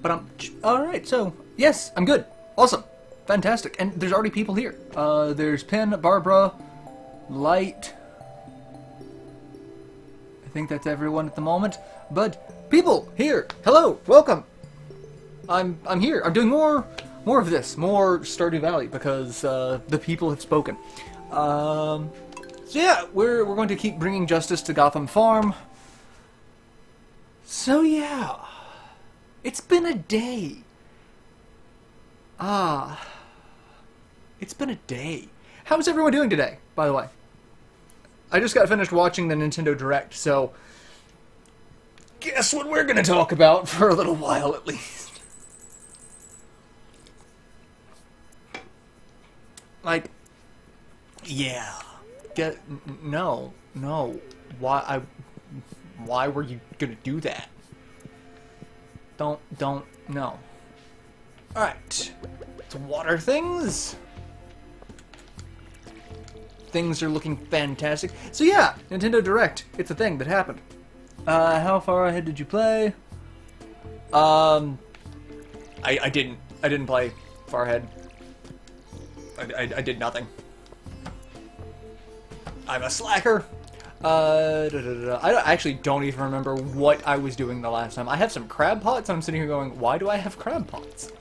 But alright, so, yes, I'm good. Awesome. Fantastic. And there's already people here. There's Pin, Barbara, Light. I think that's everyone at the moment. But, people, here. Hello, welcome. I'm here. I'm doing more of this. More Stardew Valley, because the people have spoken. So yeah, we're going to keep bringing justice to Gotham Farm. So yeah. It's been a day. It's been a day. How's everyone doing today, by the way? I just got finished watching the Nintendo Direct, so guess what we're gonna talk about for a little while at least. Like, yeah. No. Why were you gonna do that? Don't, no. Alright. Let's water things. Things are looking fantastic. So yeah, Nintendo Direct. It's a thing that happened. How far ahead did you play? I didn't play far ahead. I did nothing. I'm a slacker. I actually don't even remember what I was doing the last time. I have some crab pots, and I'm sitting here going, why do I have crab pots?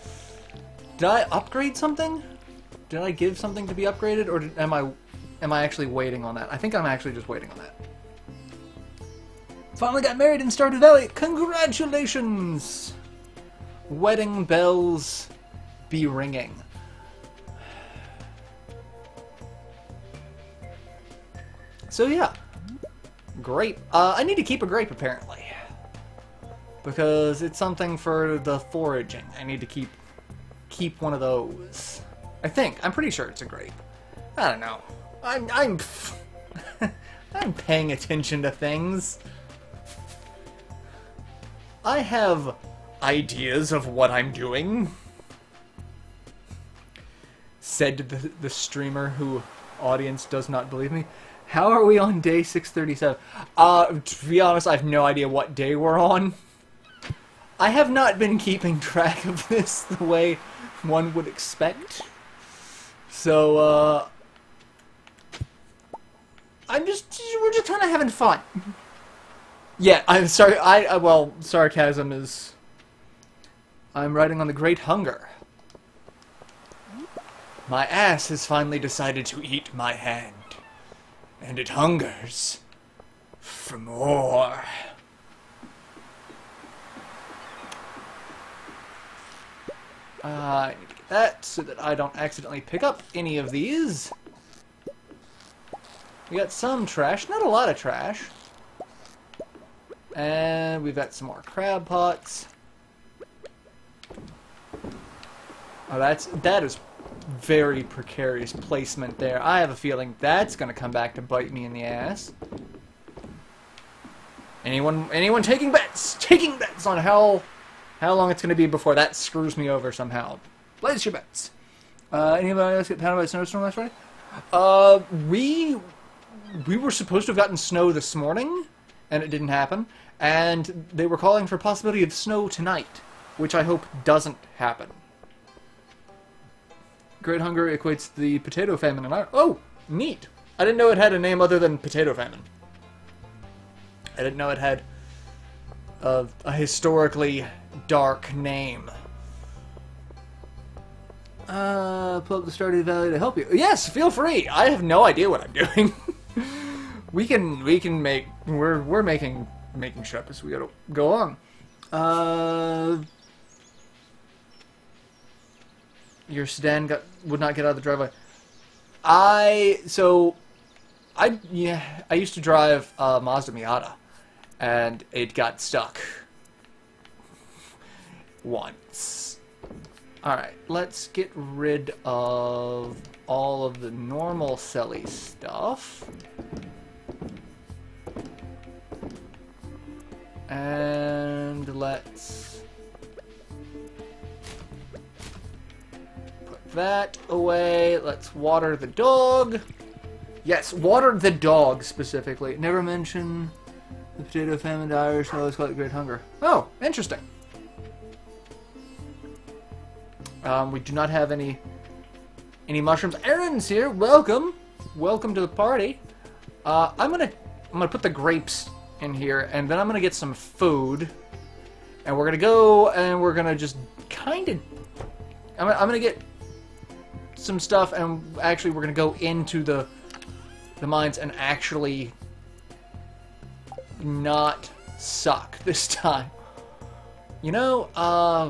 Did I upgrade something? Did I give something to be upgraded, or am I actually waiting on that? I think I'm actually just waiting on that. Finally got married in Stardew Valley. Congratulations! Wedding bells be ringing. So yeah. Grape. I need to keep a grape, apparently. Because it's something for the foraging. I need to keep one of those. I think. I'm pretty sure it's a grape. I don't know. I'm I'm paying attention to things. I have ideas of what I'm doing. Said the streamer who audience does not believe me. How are we on day 637? To be honest, I have no idea what day we're on. I have not been keeping track of this the way one would expect. So, we're just kind of having fun. Yeah, I'm sorry, well, sarcasm is... I'm riding on the Great Hunger. My ass has finally decided to eat my hand. And it hungers for more. I need to get that so that I don't accidentally pick up any of these. We got some trash, not a lot of trash. And we've got some more crab pots. Oh, that is very precarious placement there. I have a feeling that's going to come back to bite me in the ass. Anyone taking bets? Taking bets on how long it's going to be before that screws me over somehow. Place your bets. Anybody else get pounded by a snowstorm last Friday? We were supposed to have gotten snow this morning, and it didn't happen. And they were calling for a possibility of snow tonight, which I hope doesn't happen. Great Hunger equates the potato famine in Ireland. Oh, neat. I didn't know it had a name other than potato famine. I didn't know it had a historically dark name. Pull up the Stardew Valley to help you. Yes, feel free. I have no idea what I'm doing. we can make we're making shit up as we gotta go on. Your sedan would not get out of the driveway. I used to drive a Mazda Miata, and it got stuck once. Alright, let's get rid of all of the normal selly stuff. And let's put that away. Let's water the dog. Yes, water the dog specifically. Never mention the potato famine to Irish, no, let's call it Great Hunger. Oh, interesting. We do not have any mushrooms. Aaron's here. Welcome. Welcome to the party. I'm gonna put the grapes in here, and then I'm gonna get some food, and we're gonna go and we're gonna just kind of. I'm gonna get some stuff, and actually we're gonna go into the mines and actually not suck this time. You know,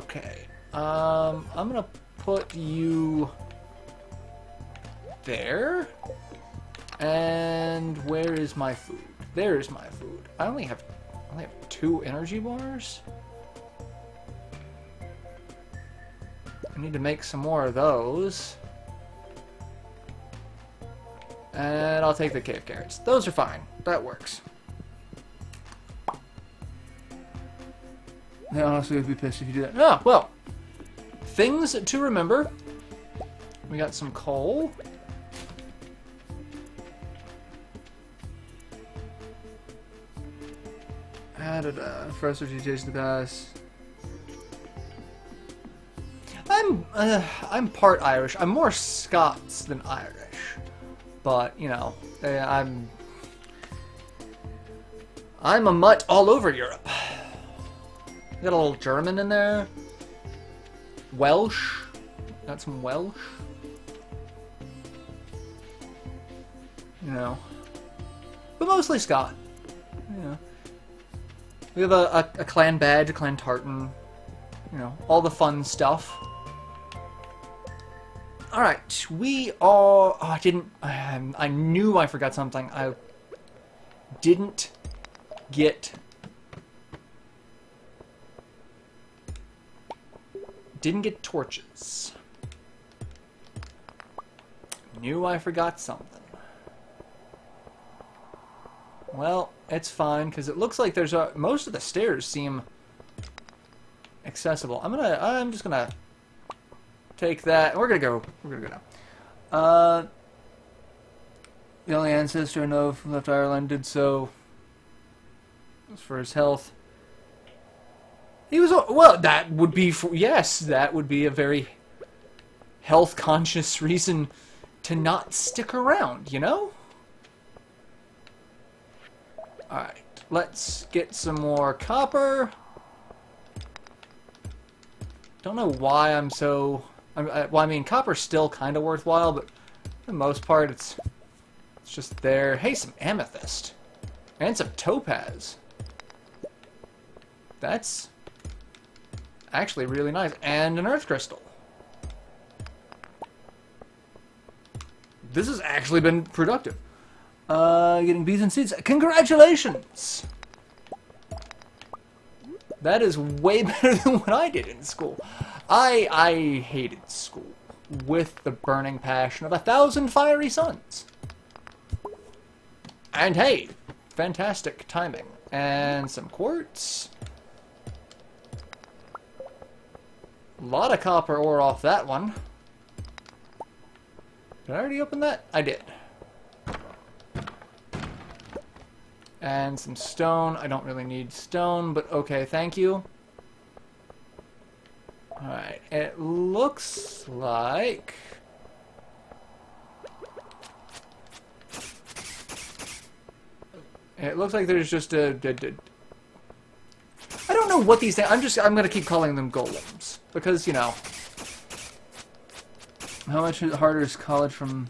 okay. I'm gonna put you there. And where is my food? There is my food. I only have 2 energy bars. I need to make some more of those. And I'll take the cave carrots. Those are fine. That works. I honestly would be pissed if you do that. Oh, well. Things to remember. We got some coal. First, if you taste the pass. I'm part Irish. I'm more Scots than Irish, but you know, I'm a mutt all over Europe. Got a little German in there. Welsh. Got some Welsh. You know, but mostly Scot. You know. We have a clan badge, a clan tartan, you know, all the fun stuff. Alright, we are... Oh, I knew I forgot something. I didn't get... torches. Knew I forgot something. Well, it's fine, because it looks like there's most of the stairs seem accessible. I'm just gonna take that. We're gonna go now. The only ancestor I know who left Ireland did so for his health. He was, well, that would be, yes, that would be a very health-conscious reason to not stick around, you know? Alright, let's get some more copper. Don't know why I'm so... well, I mean, copper's still kind of worthwhile, but for the most part, it's just there. Hey, some amethyst. And some topaz. That's actually really nice. And an earth crystal. This has actually been productive. Getting bees and seeds. Congratulations! That is way better than what I did in school. I hated school with the burning passion of 1,000 fiery suns. And hey, fantastic timing. And some quartz. A lot of copper ore off that one. Did I already open that? I did. And some stone. I don't really need stone, but okay, thank you. Alright, it looks like... It looks like there's just I don't know what these things... I'm gonna keep calling them golems. Because, you know... How much harder is college from...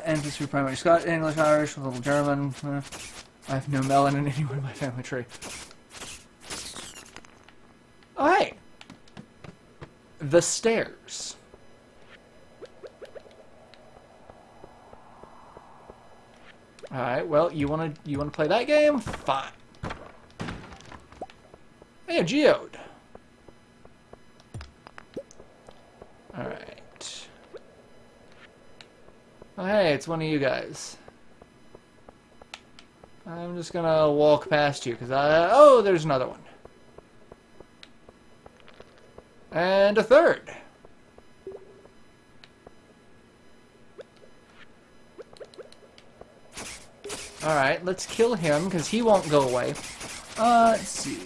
ancestry primary Scottish, English, Irish, a little German. I have no melanin anywhere in my family tree. Oh, hey! The stairs. Alright, well, you wanna play that game? Fine. Hey, a geode. Alright. Oh, hey, it's one of you guys. I'm just gonna walk past you, because oh, there's another one. And a third. Alright, let's kill him, because he won't go away. Let's see.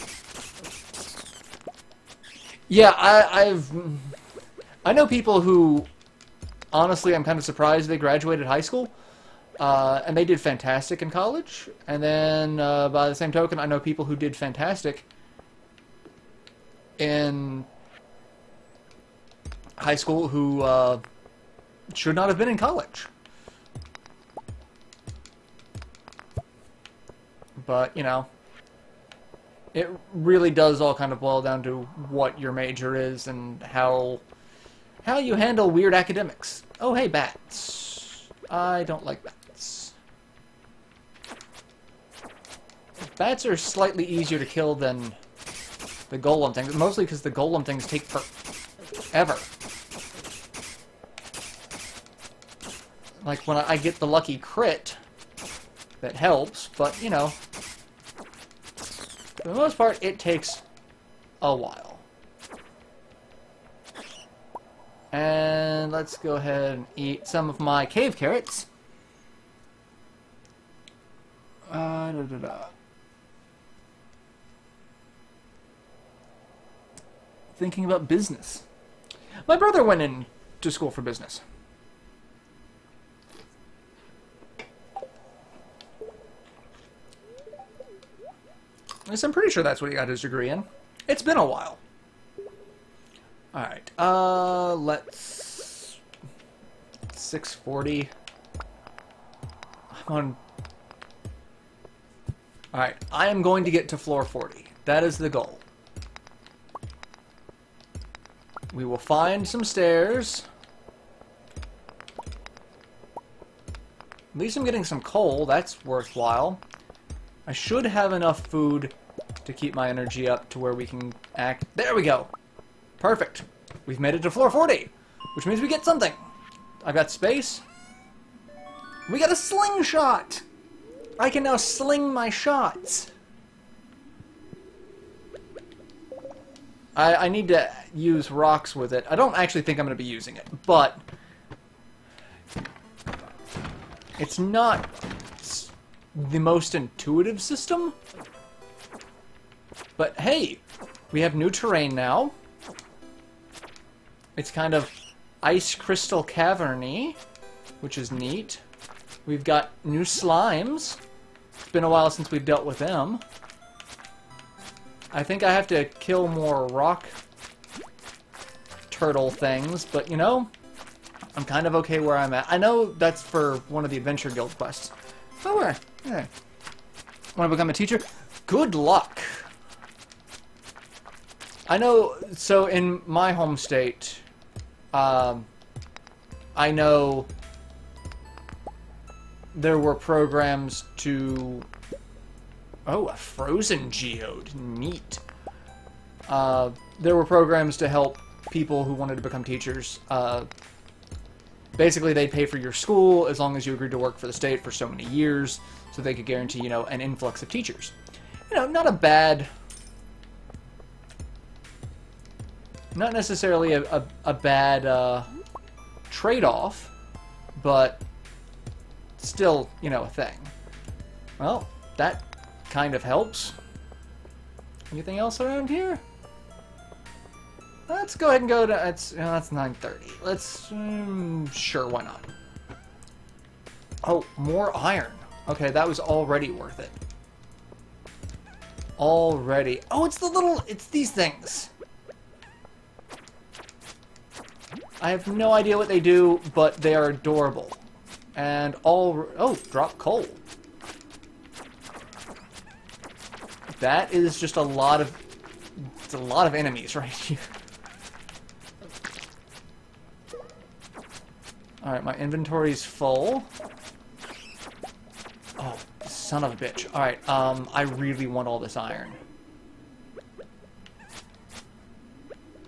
Yeah, I know people who, honestly, I'm kind of surprised they graduated high school, and they did fantastic in college. And then, by the same token, I know people who did fantastic in high school who should not have been in college. But, you know, it really does all kind of boil down to what your major is and how you handle weird academics. Oh, hey, bats. I don't like bats. Bats are slightly easier to kill than the golem things, mostly because the golem things take forever. Like, when I get the lucky crit, that helps, but, you know, for the most part, it takes a while. And let's go ahead and eat some of my cave carrots. Thinking about business. My brother went into school for business. At least I'm pretty sure that's what he got his degree in. It's been a while. Alright, let's... 640. I'm on... Alright, I am going to get to floor 40. That is the goal. We will find some stairs. At least I'm getting some coal. That's worthwhile. I should have enough food to keep my energy up to where we can act. There we go. Perfect. We've made it to floor 40, which means we get something. I've got space. We got a slingshot. I can now sling my shots. I need to use rocks with it. I don't actually think I'm going to be using it, but it's not the most intuitive system. But hey, we have new terrain now. It's kind of ice crystal cavern-y, which is neat. We've got new slimes. It's been a while since we've dealt with them. I think I have to kill more rock turtle things, but you know, I'm kind of okay where I'm at. I know that's for one of the Adventure Guild quests. Oh, yeah. Want to become a teacher? Good luck. I know, so in my home state, I know there were programs to... Oh, a frozen geode. Neat. There were programs to help people who wanted to become teachers. Basically, they'd pay for your school as long as you agreed to work for the state for so many years, so they could guarantee, you know, an influx of teachers. You know, not a bad... Not necessarily a bad trade-off, but still, you know, a thing. Well, that kind of helps. Anything else around here? Let's go ahead and go to... that's 9:30. Let's... sure, why not? Oh, more iron. Okay, that was already worth it. Already. Oh, it's the little... It's these things. I have no idea what they do, but they are adorable. And all... Oh, drop coal. That is just a lot of... It's a lot of enemies right here. Alright, my inventory's full. Oh, son of a bitch. Alright, I really want all this iron.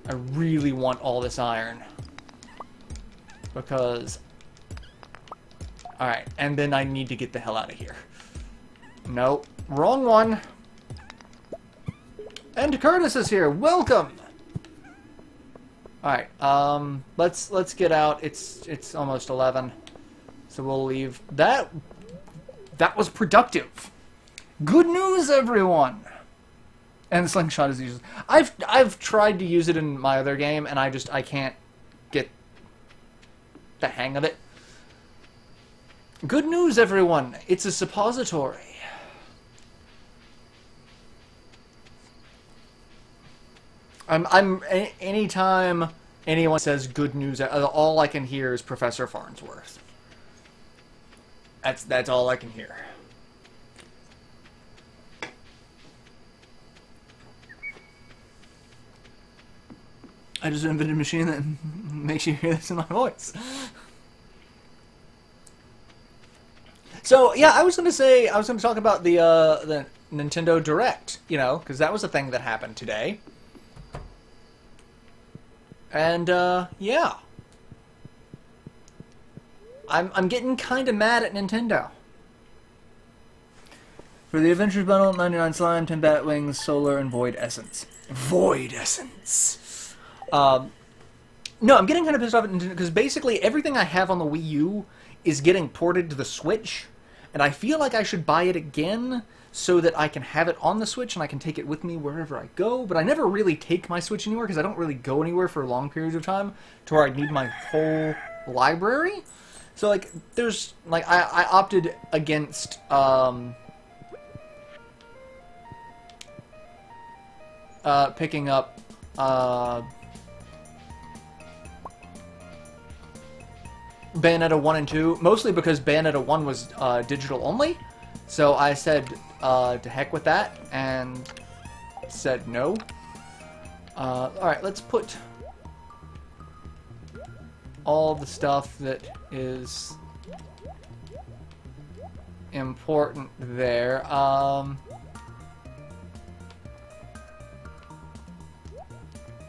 I really want all this iron. Because... Alright, and then I need to get the hell out of here. Nope. Wrong one. And Curtis is here. Welcome! Alright, let's get out. It's almost 11. So we'll leave. That was productive. Good news, everyone! And the slingshot is useless. I've tried to use it in my other game, and I can't get the hang of it. Good news, everyone! It's a suppository. Anytime anyone says good news, all I can hear is Professor Farnsworth. That's all I can hear. I just invented a machine that makes you hear this in my voice. So yeah, I was gonna talk about the Nintendo Direct, you know, because that was a thing that happened today. And yeah, I'm getting kind of mad at Nintendo. For the Adventures Bundle, 99 Slime, 10 Batwings, Solar, and Void Essence. Void Essence. No, I'm getting kind of pissed off at Nintendo because basically everything I have on the Wii U is getting ported to the Switch, and I feel like I should buy it again so that I can have it on the Switch and I can take it with me wherever I go, but I never really take my Switch anywhere because I don't really go anywhere for long periods of time to where I need my whole library. So, like, there's, like, I opted against, picking up, Bayonetta 1 and 2, mostly because Bayonetta 1 was digital only, so I said to heck with that, and said no. Alright, let's put all the stuff that is important there.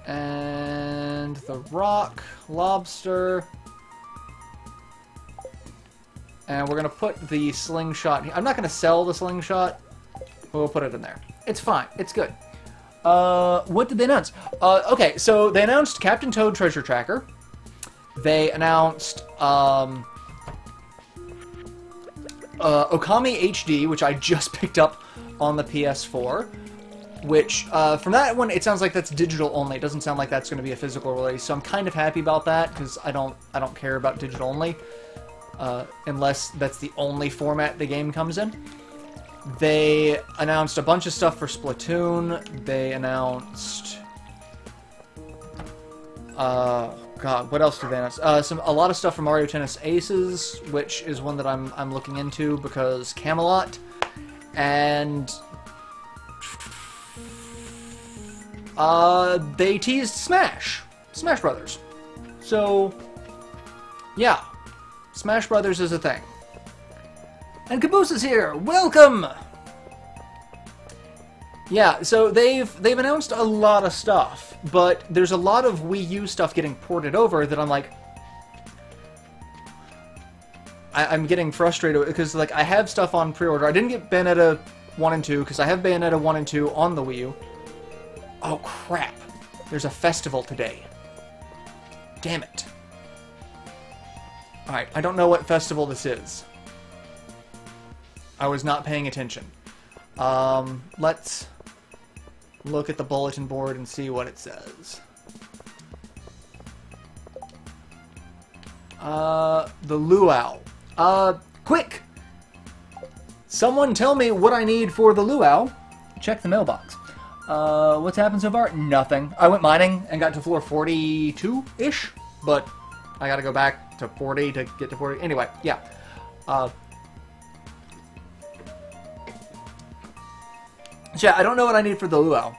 And the rock, lobster... And we're going to put the slingshot... I'm not going to sell the slingshot. We'll put it in there. It's fine. It's good. What did they announce? Okay, so they announced Captain Toad Treasure Tracker. They announced Okami HD, which I just picked up on the PS4. Which, from that one, it sounds like that's digital only. It doesn't sound like that's going to be a physical release. So I'm kind of happy about that, because I don't care about digital only. Unless that's the only format the game comes in. They announced a bunch of stuff for Splatoon. They announced... God, what else did they announce? A lot of stuff for Mario Tennis Aces, which is one that I'm looking into because Camelot. And... they teased Smash Brothers. So, yeah. Smash Brothers is a thing. And Caboose is here! Welcome! Yeah, so they've announced a lot of stuff, but there's a lot of Wii U stuff getting ported over that I'm like... I'm getting frustrated because, like, I have stuff on pre-order. I didn't get Bayonetta 1 and 2 because I have Bayonetta 1 and 2 on the Wii U. Oh, crap. There's a festival today. Damn it. Alright, I don't know what festival this is. I was not paying attention. Let's look at the bulletin board and see what it says. The luau. Quick! Someone tell me what I need for the luau. Check the mailbox. What's happened so far? Nothing. I went mining and got to floor 42-ish, but I gotta go back to 40 to get to 40. Anyway, yeah. So yeah, I don't know what I need for the luau.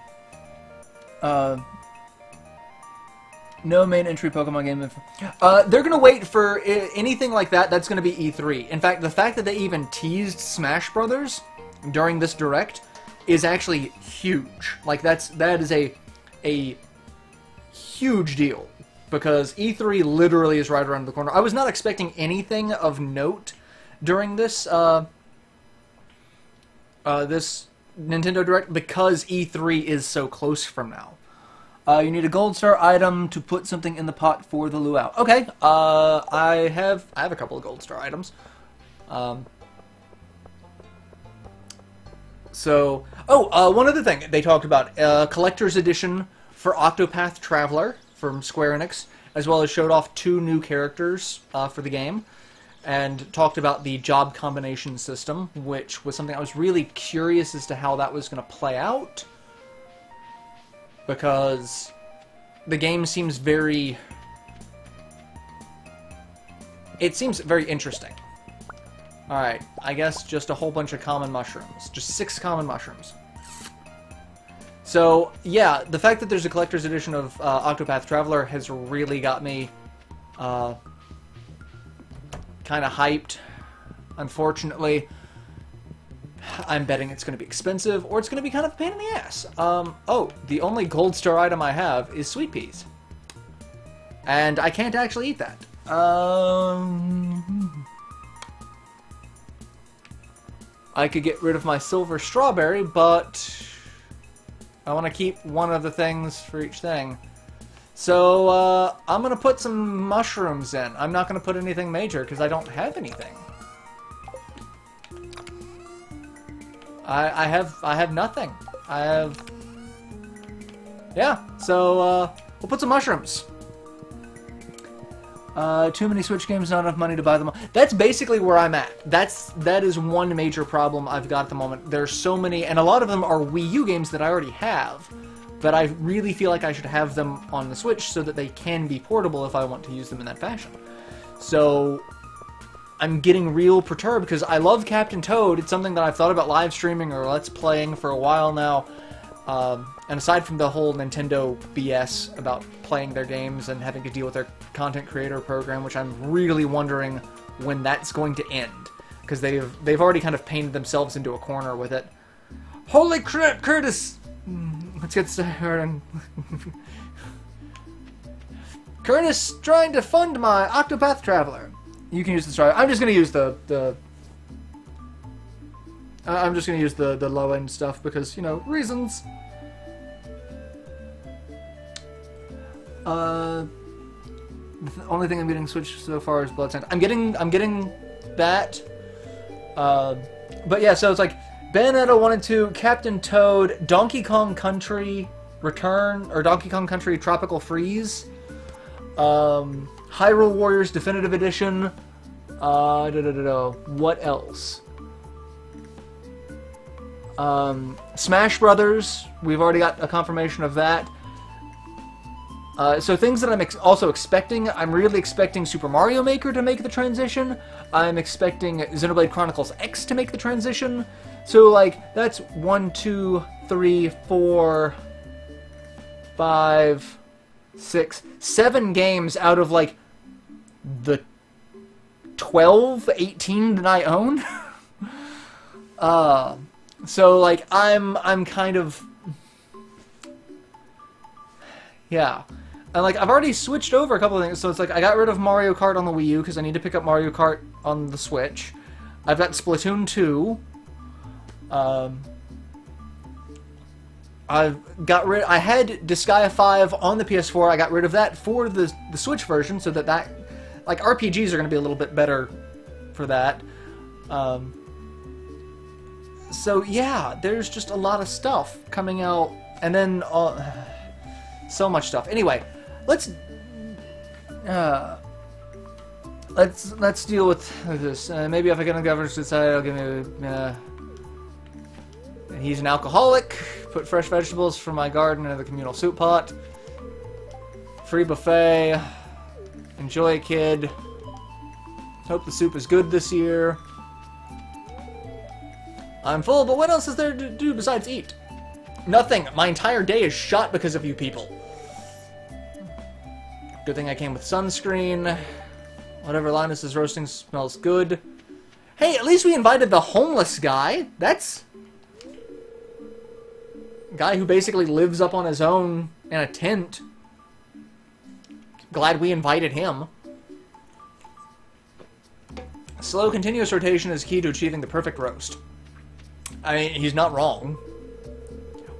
No main entry Pokemon game info. They're gonna wait for anything like that. That's gonna be E3. In fact, the fact that they even teased Smash Brothers during this Direct is actually huge. Like that is a huge deal because E3 literally is right around the corner. I was not expecting anything of note during this this Nintendo Direct because E3 is so close from now. You need a gold star item to put something in the pot for the luau. Okay, I have a couple of gold star items. So, Oh, one other thing they talked about, collector's edition for Octopath Traveler from Square Enix, as well as showed off 2 new characters for the game, and talked about the job combination system, which was something I was really curious as to how that was going to play out, because the game seems very... It seems very interesting. Alright, I guess just a whole bunch of common mushrooms. Just 6 common mushrooms. So, yeah, the fact that there's a collector's edition of Octopath Traveler has really got me kind of hyped. Unfortunately, I'm betting it's going to be expensive, or it's going to be kind of a pain in the ass. Oh, the only gold star item I have is sweet peas. And I can't actually eat that. I could get rid of my silver strawberry, but I want to keep one of the things for each thing. So, I'm going to put some mushrooms in. I'm not going to put anything major, because I don't have anything. I have nothing. Yeah, so, we'll put some mushrooms. Too many Switch games, not enough money to buy them all. That's basically where I'm at. That is one major problem I've got at the moment. There's so many, and a lot of them are Wii U games that I already have, but I really feel like I should have them on the Switch so that they can be portable if I want to use them in that fashion. So, I'm getting real perturbed because I love Captain Toad. It's something that I've thought about live streaming or Let's Playing for a while now. And aside from the whole Nintendo BS about playing their games and having to deal with their content creator program, which I'm really wondering when that's going to end, because they've already kind of painted themselves into a corner with it. Holy crap, Curtis! Let's get started. Curtis trying to fund my Octopath Traveler. You can use the star. I'm just gonna use the low end stuff because, you know, reasons. The only thing I'm getting switched so far is Blood Sand. I'm getting that. But yeah, so it's like Bayonetta 1 and 2, Captain Toad, Donkey Kong Country Return, or Donkey Kong Country Tropical Freeze, Hyrule Warriors Definitive Edition. What else? Smash Brothers. We've already got a confirmation of that. So things that I'm also expecting, I'm really expecting Super Mario Maker to make the transition. I'm expecting Xenoblade Chronicles X to make the transition. So, like, that's 1, 2, 3, 4, 5, 6, 7 games out of, like, the 12, 18 that I own. So, like, I'm kind of... Yeah. And, like, I've already switched over a couple of things, so it's like, I got rid of Mario Kart on the Wii U, because I need to pick up Mario Kart on the Switch. I've got Splatoon 2. I had Disgaea 5 on the PS4, I got rid of that for the Switch version, so that, like, RPGs are going to be a little bit better for that. So, yeah, there's just a lot of stuff coming out, and then, so much stuff. Anyway, let's deal with this. Maybe if I get on the governor's side, I'll give me. He's an alcoholic. Put fresh vegetables from my garden into the communal soup pot. Free buffet. Enjoy, kid. Hope the soup is good this year. I'm full, but what else is there to do besides eat? Nothing. My entire day is shot because of you people. Good thing I came with sunscreen. Whatever Linus is roasting smells good. Hey, at least we invited the homeless guy. That's... a guy who basically lives up on his own in a tent. Glad we invited him. Slow, continuous rotation is key to achieving the perfect roast. I mean, he's not wrong.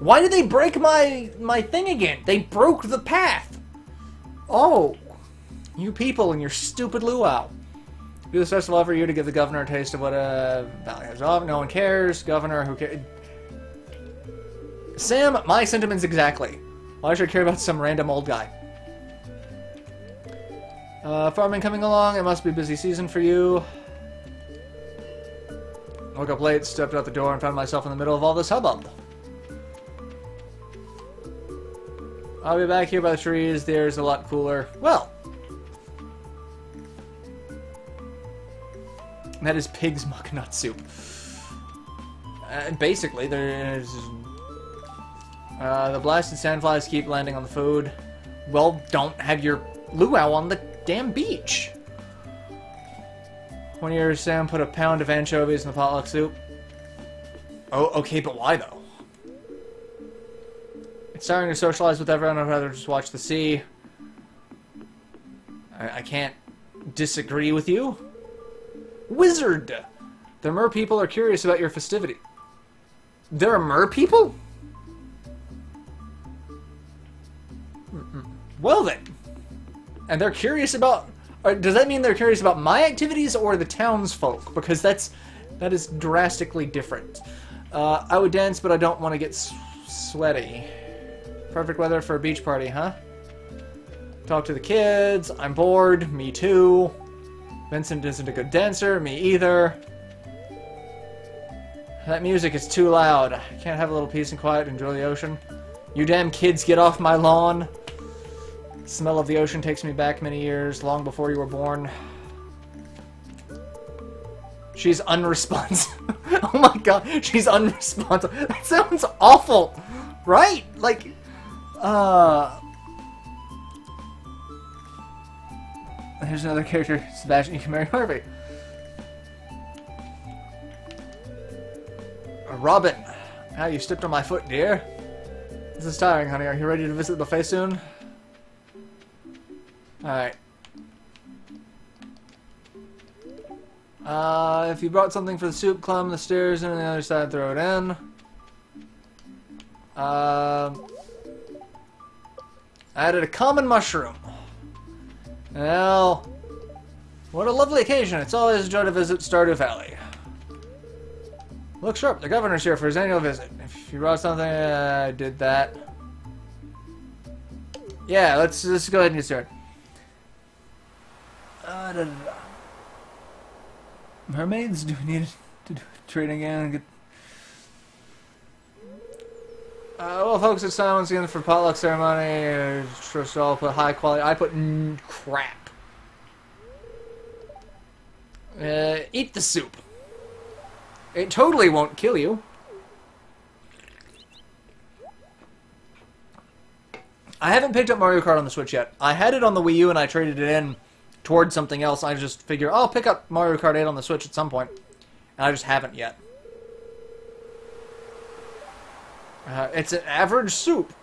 Why did they break my thing again? They broke the path. Oh, you people and your stupid luau. Do this festival every year to give the governor a taste of what Valley has off. No one cares. Governor, who cares? Sam, my sentiments exactly. Why should I care about some random old guy? Farming coming along. It must be a busy season for you. Woke up late, stepped out the door, and found myself in the middle of all this hubbub. I'll be back here by the trees. The air's a lot cooler. Well, that is pig's mucknut soup. Basically, there's... the blasted sandflies keep landing on the food. Well, don't have your luau on the damn beach. One year, Sam put a pound of anchovies in the potluck soup. Oh, okay, but why, though? It's starting to socialize with everyone. I'd rather just watch the sea. I can't disagree with you. Wizard! The mer people are curious about your festivity. There are mer people? Well then. And they're curious about... does that mean they're curious about my activities or the townsfolk? Because that is drastically different. I would dance, but I don't want to get sweaty. Perfect weather for a beach party, huh? Talk to the kids. I'm bored. Me too. Vincent isn't a good dancer. Me either. That music is too loud. I can't have a little peace and quiet and enjoy the ocean. You damn kids, get off my lawn. The smell of the ocean takes me back many years, long before you were born. She's unresponsive. Oh my god, she's unresponsive. That sounds awful, right? Like, here's another character, Sebastian. You can marry Harvey. Robin. Ah, you stepped on my foot, dear. This is tiring, honey. Are you ready to visit the buffet soon? Alright. If you brought something for the soup, climb the stairs and on the other side, throw it in. Added a common mushroom. Well, what a lovely occasion. It's always a joy to visit Stardew Valley. Look sharp, the governor's here for his annual visit. If you brought something, I did that. Yeah, let's go ahead and get started. Mermaids? Do we need to do trading again? Get... well, folks, it's time once again for potluck ceremony. Trust all put high quality. I put crap. Eat the soup. It totally won't kill you. I haven't picked up Mario Kart on the Switch yet. I had it on the Wii U and I traded it in towards something else. I just figure I'll pick up Mario Kart 8 on the Switch at some point. And I just haven't yet. It's an average soup.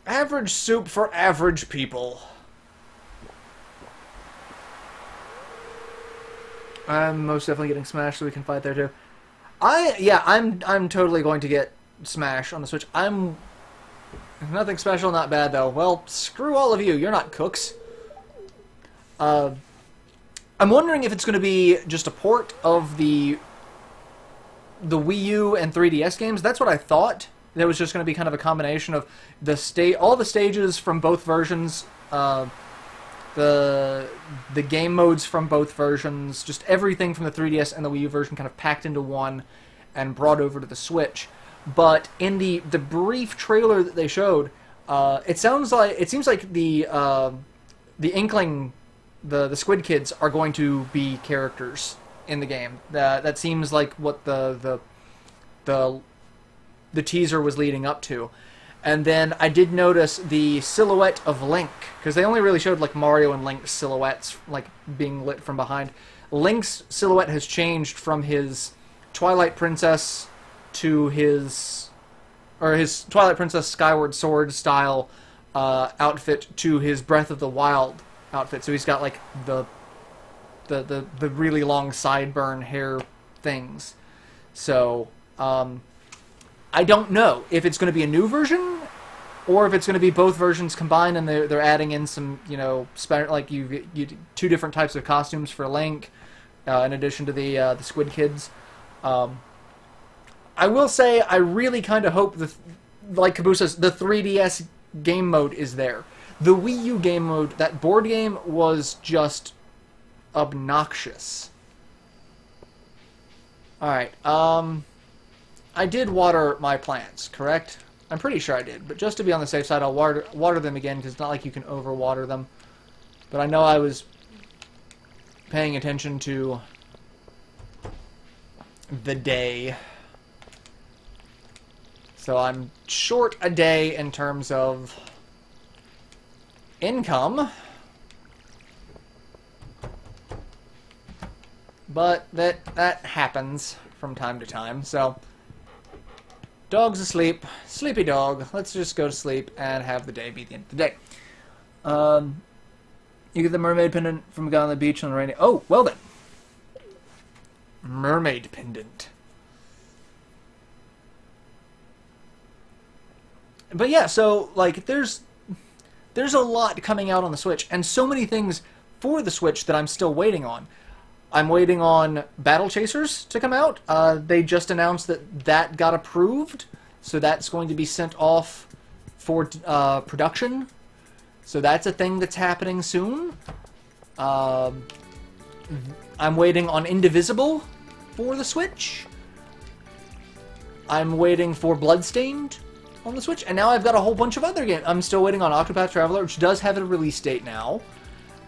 Average soup for average people. I'm most definitely getting Smash, so we can fight there too. I'm totally going to get Smash on the Switch. Nothing special, not bad though. Well, screw all of you. You're not cooks. I'm wondering if it's going to be just a port of the Wii U and 3DS games. That's what I thought. It was just going to be kind of a combination of all the stages from both versions. The game modes from both versions, just everything from the 3DS and the Wii U version kind of packed into one and brought over to the Switch. But in the brief trailer that they showed, it seems like the Inkling, the Squid Kids are going to be characters in the game. That seems like what the teaser was leading up to. And then I did notice the silhouette of Link, because they only really showed like Mario and Link's silhouettes like being lit from behind. Link's silhouette has changed from his Twilight Princess to his Twilight Princess Skyward Sword style outfit to his Breath of the Wild outfit. So he's got like the really long sideburn hair things. So I don't know if it's going to be a new version or if it's going to be both versions combined and they're adding in some, you know, like you two different types of costumes for Link in addition to the Squid Kids. I will say I really kind of hope like Caboose says, the 3DS game mode is there. The Wii U game mode, that board game, was just obnoxious. Alright, I did water my plants, correct? I'm pretty sure I did, but just to be on the safe side, I'll water them again, because it's not like you can overwater them. But I know I was paying attention to the day. So I'm short a day in terms of income. But that happens from time to time, so... Dog's asleep. Sleepy dog. Let's just go to sleep and have the day be the end of the day. You get the mermaid pendant from a guy on the beach on the rainy... Oh, well then. Mermaid pendant. But yeah, so, like, there's a lot coming out on the Switch, and so many things for the Switch that I'm still waiting on. I'm waiting on Battle Chasers to come out. They just announced that got approved, so that's going to be sent off for production. So that's a thing that's happening soon. I'm waiting on Indivisible for the Switch. I'm waiting for Bloodstained on the Switch, and now I've got a whole bunch of other games. I'm still waiting on Octopath Traveler, which does have a release date now.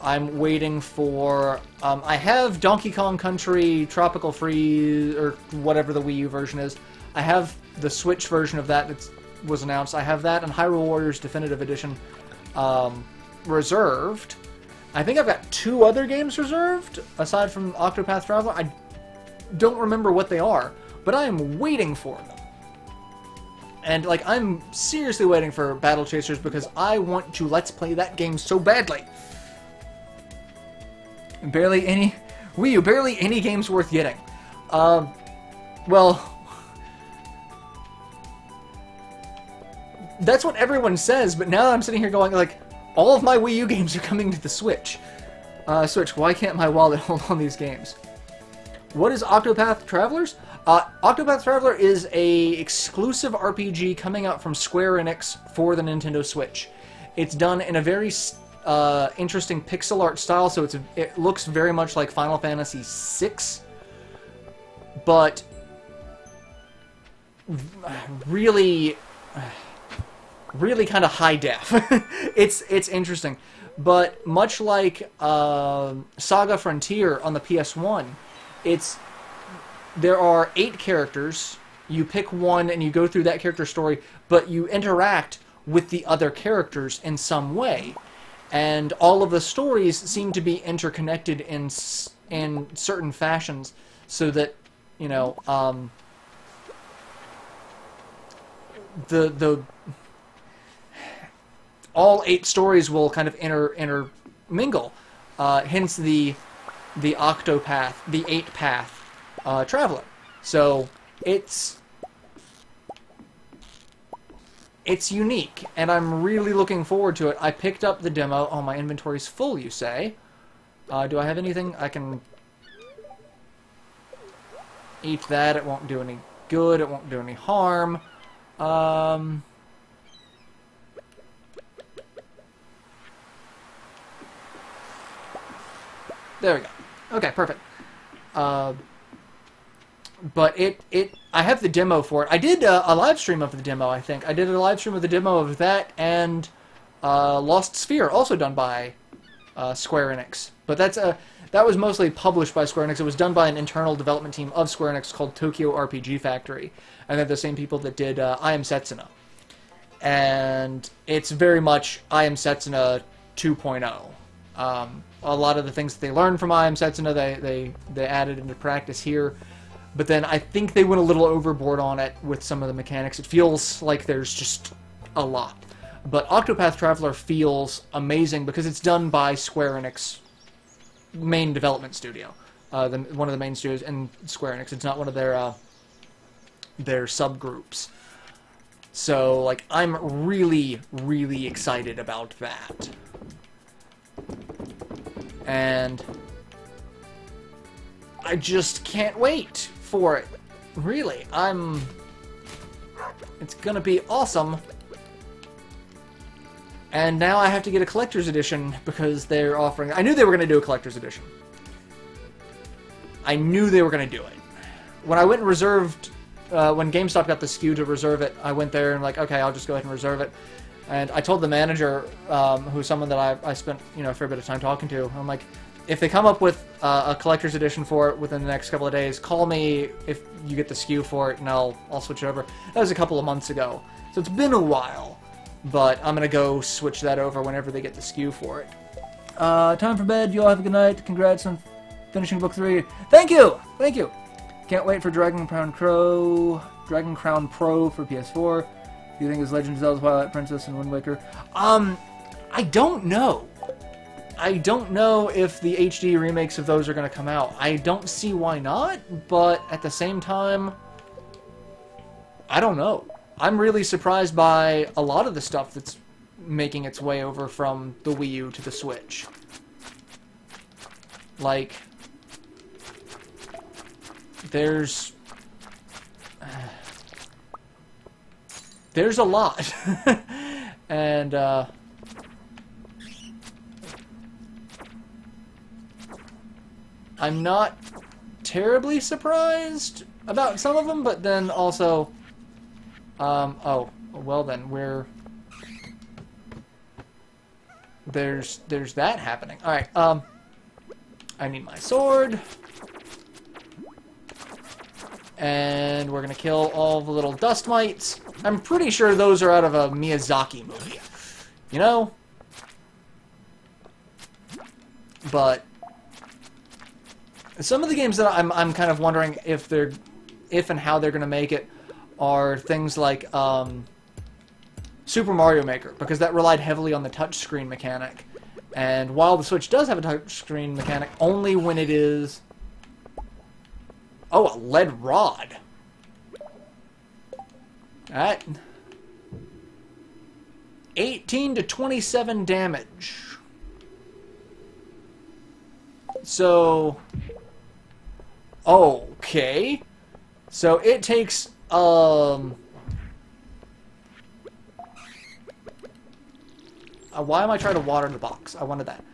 I'm waiting for... I have Donkey Kong Country Tropical Freeze, or whatever the Wii U version is. I have the Switch version of that was announced. I have that and Hyrule Warriors Definitive Edition reserved. I think I've got 2 other games reserved, aside from Octopath Traveler. I don't remember what they are, but I am waiting for them. And, like, I'm seriously waiting for Battle Chasers because I want to Let's Play that game so badly. Barely any... Wii U, barely any games worth getting. Well... That's what everyone says, but now I'm sitting here going, like, all of my Wii U games are coming to the Switch. Switch, why can't my wallet hold on these games? What is Octopath Travelers? Octopath Traveler is a exclusive RPG coming out from Square Enix for the Nintendo Switch. It's done in a very interesting pixel art style, so it looks very much like Final Fantasy VI, but really kind of high def. It's interesting, but much like Saga Frontier on the PS1, there are 8 characters. You pick one and you go through that character's story, but you interact with the other characters in some way. And all of the stories seem to be interconnected in certain fashions, so that, you know, all 8 stories will kind of intermingle. Hence the Octopath, the 8-path Traveler. So it's unique, and I'm really looking forward to it. I picked up the demo. Oh, my inventory's full, you say? Do I have anything I can eat that? It won't do any good. It won't do any harm. There we go. Okay, perfect. But I have the demo for it. I did a live stream of the demo, I think. I did a live stream of the demo of that and Lost Sphere, also done by Square Enix. But that was mostly published by Square Enix. It was done by an internal development team of Square Enix called Tokyo RPG Factory. And they're the same people that did I Am Setsuna. And it's very much I Am Setsuna 2.0. A lot of the things that they learned from I Am Setsuna, they added into practice here. But then I think they went a little overboard on it with some of the mechanics. It feels like there's just a lot. But Octopath Traveler feels amazing because it's done by Square Enix main development studio. One of the main studios in Square Enix. It's not one of their subgroups. So, like, I'm really, really excited about that. And I just can't wait for it. Really, I'm It's gonna be awesome. And now I have to get a collector's edition because they're offering... I knew they were going to do a collector's edition. I knew they were going to do it. When I went and reserved... when GameStop got the SKU to reserve it, I went there and like, okay, I'll just go ahead and reserve it. And I told the manager, who's someone that I spent, you know, a fair bit of time talking to, I'm like, if they come up with a collector's edition for it within the next couple of days, call me if you get the SKU for it, and I'll switch it over. That was a couple of months ago. So it's been a while. But I'm going to go switch that over whenever they get the SKU for it. Time for bed. You all have a good night. Congrats on finishing Book 3. Thank you! Thank you! Can't wait for Dragon Crown Pro for PS4. Do you think it's Legend of Zelda Twilight Princess and Wind Waker? I don't know. I don't know if the HD remakes of those are going to come out. I don't see why not, but at the same time, I don't know. I'm really surprised by a lot of the stuff that's making its way over from the Wii U to the Switch. Like, there's a lot. And, I'm not terribly surprised about some of them, but then also... oh, well then, there's that happening. Alright, I need my sword. And we're gonna kill all the little dust mites. I'm pretty sure those are out of a Miyazaki movie. You know? But some of the games that I'm kind of wondering if and how they're gonna make it are things like Super Mario Maker, because that relied heavily on the touchscreen mechanic. And while the Switch does have a touchscreen mechanic, only when it is... Oh, a lead rod. That... 18 to 27 damage. So... Okay. So it takes... why am I trying to water the box? I wanted that.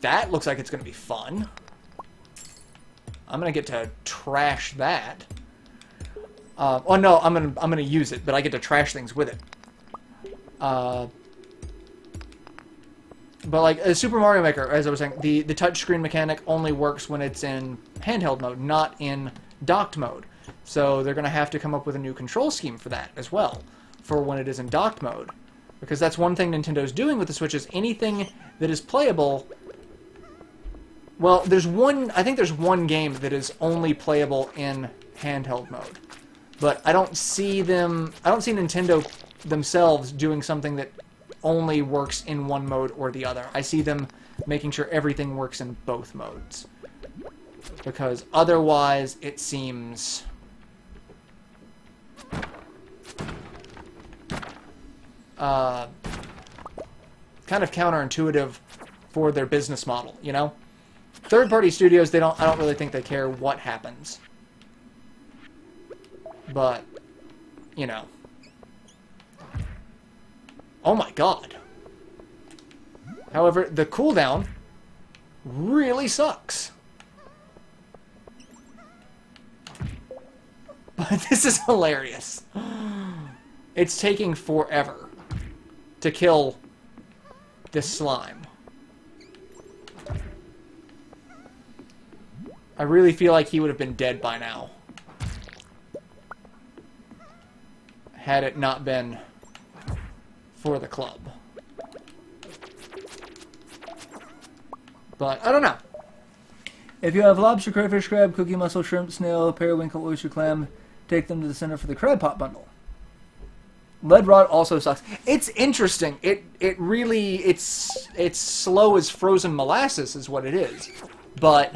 That looks like it's going to be fun. I'm going to get to trash that. Oh no, I'm gonna use it, but I get to trash things with it. But like Super Mario Maker, as I was saying, the touchscreen mechanic only works when it's in handheld mode, not in docked mode. So they're going to have to come up with a new control scheme for that as well, for when it is in docked mode. Because that's one thing Nintendo's doing with the Switch, is anything that is playable... Well, I think there's one game that is only playable in handheld mode. But I don't see Nintendo themselves doing something that only works in one mode or the other. I see them making sure everything works in both modes. Because otherwise, it seems... kind of counterintuitive for their business model, you know? Third-party studios, I don't really think they care what happens. But, you know. Oh my god. However, the cooldown really sucks. But this is hilarious. It's taking forever to kill this slime. I really feel like he would have been dead by now, had it not been for the club. But, I don't know. If you have lobster, crayfish, crab, cookie, mussel, shrimp, snail, periwinkle, oyster, clam, take them to the center for the crab pot bundle. Lead rod also sucks. It's interesting. It really, it's slow as frozen molasses is what it is. But...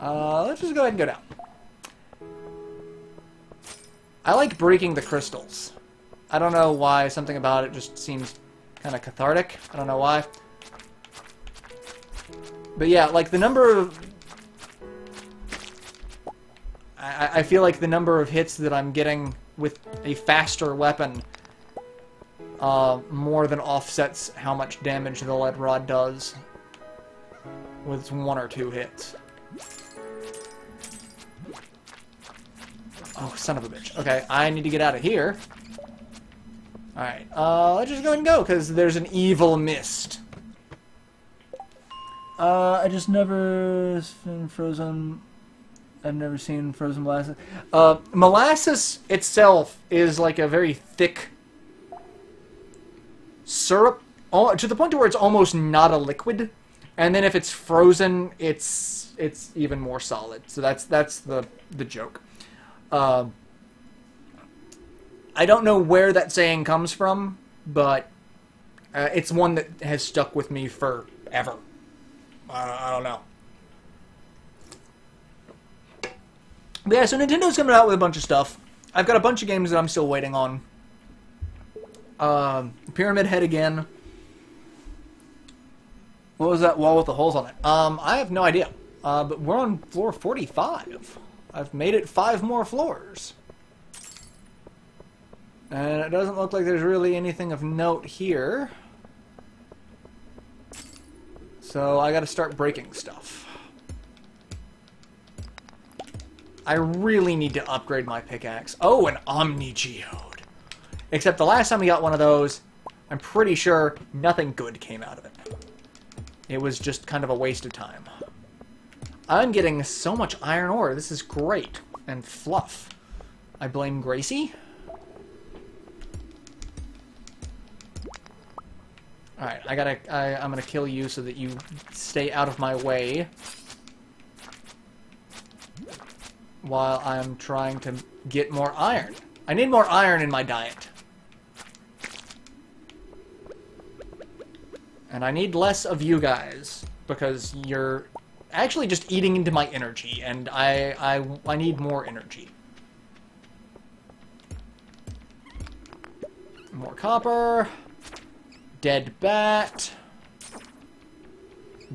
let's just go ahead and go down. I like breaking the crystals. I don't know why, something about it just seems kind of cathartic. I don't know why. But yeah, like the number of... I feel like the number of hits that I'm getting with a faster weapon more than offsets how much damage the lead rod does with 1 or 2 hits. Oh, son of a bitch. Okay, I need to get out of here. Alright, let's just go ahead and go, because there's an evil mist. I just never seen frozen... I've never seen frozen molasses. Molasses itself is like a very thick syrup, to the point where it's almost not a liquid. And then if it's frozen, it's even more solid. So that's the joke. I don't know where that saying comes from, but it's one that has stuck with me forever. I don't know. But yeah, so Nintendo's coming out with a bunch of stuff. I've got a bunch of games that I'm still waiting on. Pyramid Head again. What was that wall with the holes on it? I have no idea. But we're on floor 45. I've made it 5 more floors. And it doesn't look like there's really anything of note here. So I gotta start breaking stuff. I really need to upgrade my pickaxe. Oh, an Omni Geode. Except the last time we got one of those, I'm pretty sure nothing good came out of it. It was just kind of a waste of time. I'm getting so much iron ore. This is great. And fluff. I blame Gracie. Alright, I'm gonna kill you so that you stay out of my way. While I'm trying to get more iron. I need more iron in my diet. And I need less of you guys, because you're actually just eating into my energy, and I need more energy. More copper. Dead bat.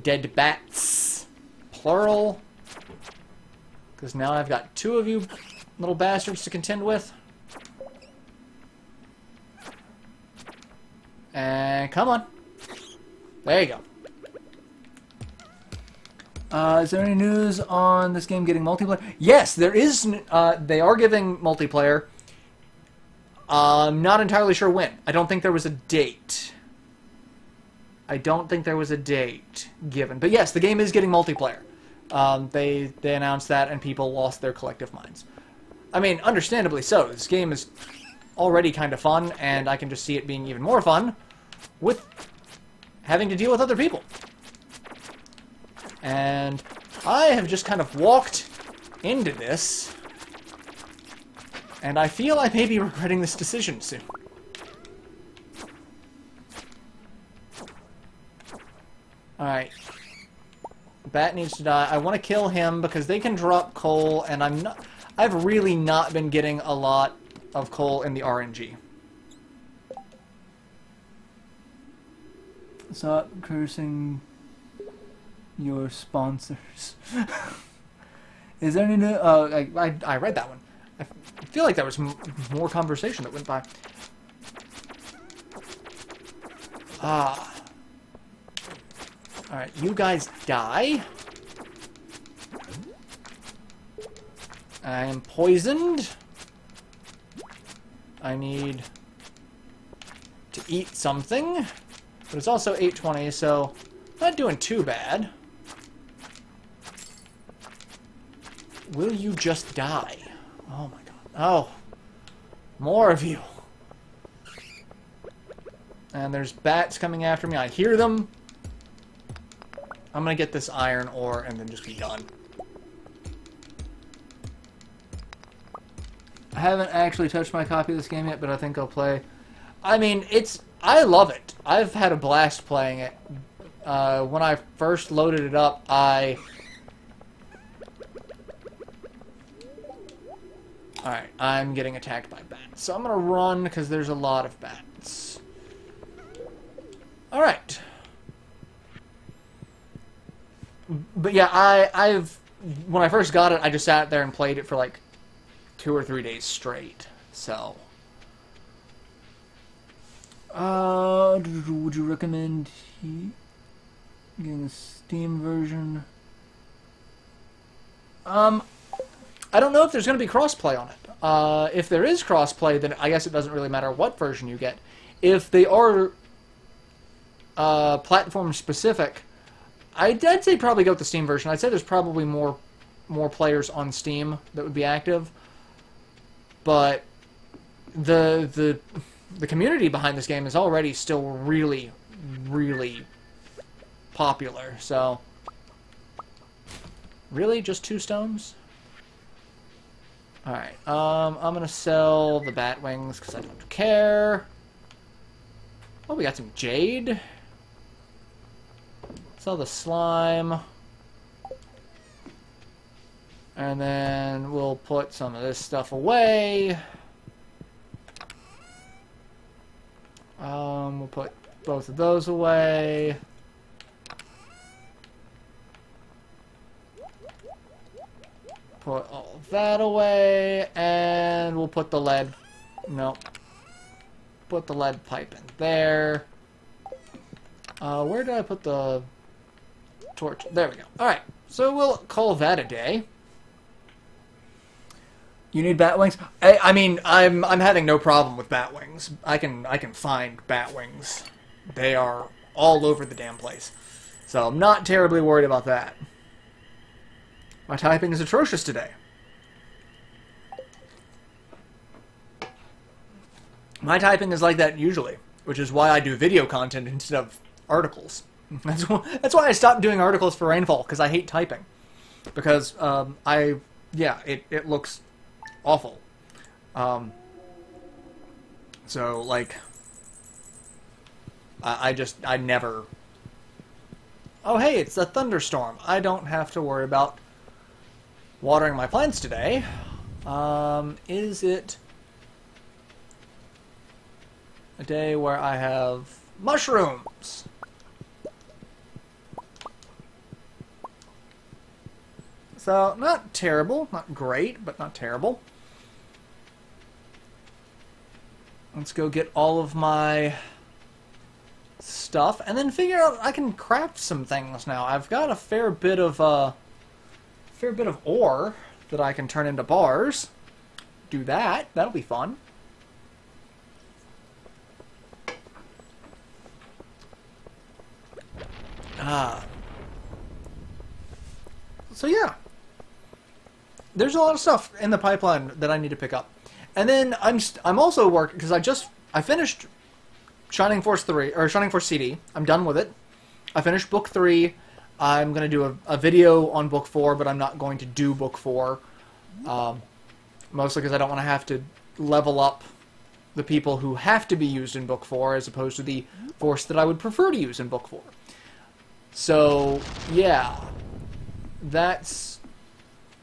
Dead bats. Plural. Because now I've got 2 of you little bastards to contend with. And come on. There you go. Is there any news on this game getting multiplayer? Yes, there is. They are giving multiplayer. I'm not entirely sure when. I don't think there was a date. I don't think there was a date given. But yes, the game is getting multiplayer. They announced that, and people lost their collective minds. I mean, understandably so. This game is already kind of fun, and I can just see it being even more fun with having to deal with other people. And I have just kind of walked into this, and I feel I may be regretting this decision soon. Alright. Bat needs to die. I want to kill him because they can drop coal, and I've really not been getting a lot of coal in the RNG. Stop cursing your sponsors. Is there any new... I read that one. I feel like there was more conversation that went by. Ah. Alright, you guys die. I am poisoned. I need to eat something. But it's also 8:20, so not doing too bad. Will you just die? Oh my god. Oh. More of you. And there's bats coming after me. I hear them. I'm gonna get this iron ore and then just be done. I haven't actually touched my copy of this game yet, but I think I'll play. I mean, I love it. I've had a blast playing it. When I first loaded it up, Alright, I'm getting attacked by bats. So I'm gonna run because there's a lot of bats. Alright. but yeah, when I first got it, I just sat there and played it for like 2 or 3 days straight. So, would you recommend getting the Steam version? I don't know if there's going to be crossplay on it. If there is crossplay, then I guess it doesn't really matter what version you get. If they are platform specific, I'd say probably go with the Steam version. I'd say there's probably more players on Steam that would be active, but the community behind this game is already still really, really popular. So, really, just 2 stones? All right. I'm gonna sell the bat wings because I don't care. Oh, we got some jade. Sell the slime. And then we'll put some of this stuff away. We'll put both of those away. Put all of that away. And we'll put the lead... Nope. Put the lead pipe in there. Where did I put the torch? There we go. Alright, so we'll call that a day. You need bat wings? I mean, I'm having no problem with bat wings. I can find bat wings. They are all over the damn place. So I'm not terribly worried about that. My typing is atrocious today. My typing is like that usually, which is why I do video content instead of articles. That's why I stopped doing articles for Rainfall, because I hate typing. Because it looks awful. So, like, I never... Oh, hey, it's a thunderstorm. I don't have to worry about watering my plants today. Is it a day where I have mushrooms? So, not terrible. Not great, but not terrible. Let's go get all of my stuff, and then figure out I can craft some things now. I've got a fair bit of ore that I can turn into bars. Do that. That'll be fun. So yeah. There's a lot of stuff in the pipeline that I need to pick up. And then I'm also working, because I finished Shining Force 3, or Shining Force CD. I'm done with it. I finished Book 3. I'm going to do a video on Book 4, but I'm not going to do Book 4. Mostly because I don't want to have to level up the people who have to be used in Book 4, as opposed to the Force that I would prefer to use in Book 4. So, yeah. That's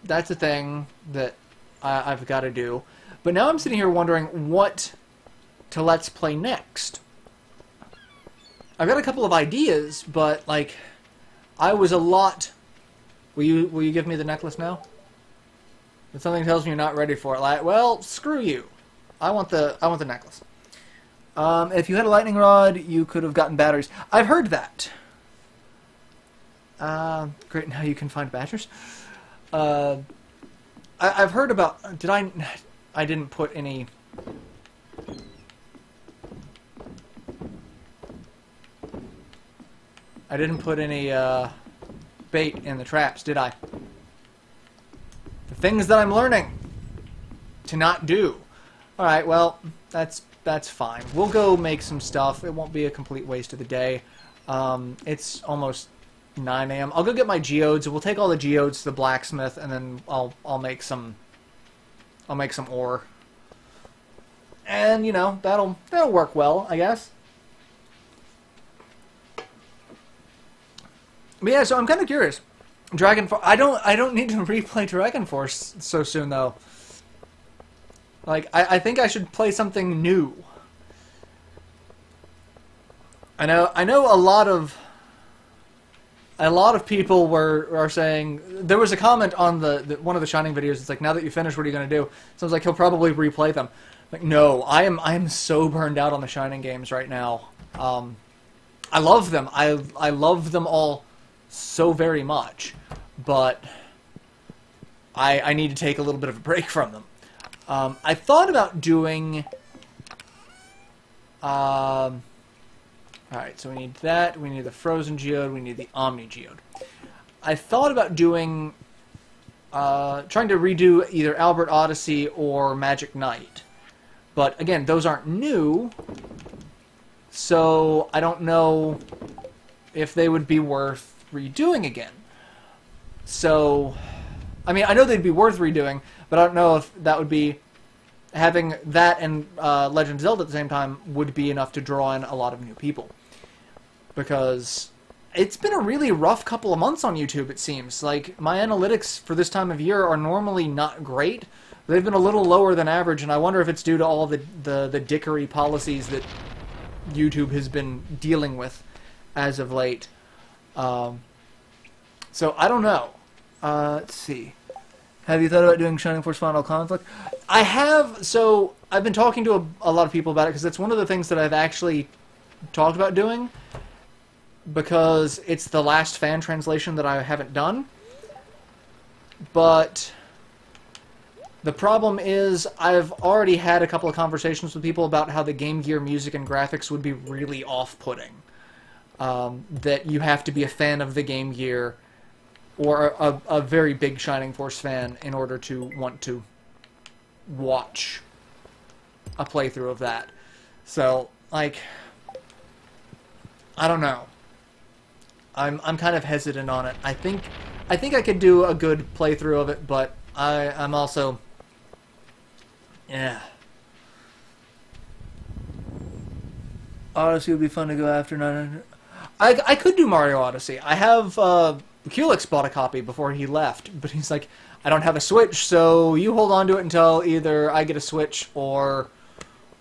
a thing that I've got to do. But now I'm sitting here wondering what to Let's Play next. I've got a couple of ideas, but, like, I was a lot... Will you give me the necklace now? If something tells me you're not ready for it, like, well, screw you. I want the necklace. If you had a lightning rod, you could have gotten batteries. I've heard that. Great, now you can find badgers. I've heard about... I didn't put any... I didn't put any bait in the traps, did I? The things that I'm learning to not do. Alright, well, that's fine. We'll go make some stuff. It won't be a complete waste of the day. It's almost 9 a.m. I'll go get my geodes. We'll take all the geodes to the blacksmith, and then I'll make some ore. And, you know, that'll work well, I guess. But yeah, so I'm kind of curious. Dragon Force. I don't need to replay Dragon Force so soon, though. Like, I think I should play something new. I know a lot of a lot of people are saying, there was a comment on the one of the Shining videos. It's like, now that you finish, what are you going to do? Sounds like he'll probably replay them. Like, no, I am so burned out on the Shining games right now. I love them. I love them all so very much, but I need to take a little bit of a break from them. I thought about doing. Alright, so we need that, we need the Frozen Geode, we need the Omni Geode. I thought about doing, trying to redo either Albert Odyssey or Magic Knight. But again, those aren't new, so I don't know if they would be worth redoing again. So, I mean, I know they'd be worth redoing, but I don't know if that would be, having that and Legend of Zelda at the same time would be enough to draw in a lot of new people. Because it's been a really rough couple of months on YouTube, it seems. Like, my analytics for this time of year are normally not great. They've been a little lower than average, and I wonder if it's due to all the dickery policies that YouTube has been dealing with as of late. So, I don't know. Let's see. Have you thought about doing Shining Force Final Conflict? I have. So, I've been talking to a lot of people about it, because it's one of the things that I've actually talked about doing, because it's the last fan translation that I haven't done. But the problem is, I've already had a couple of conversations with people about how the Game Gear music and graphics would be really off-putting. That you have to be a fan of the Game Gear or a very big Shining Force fan in order to want to watch a playthrough of that. So, like, I don't know. I'm kind of hesitant on it. I think I could do a good playthrough of it, but I'm also, yeah. Odyssey would be fun to go after. 900. I could do Mario Odyssey. I have Kulik bought a copy before he left, but he's like, I don't have a Switch, so you hold on to it until either I get a Switch or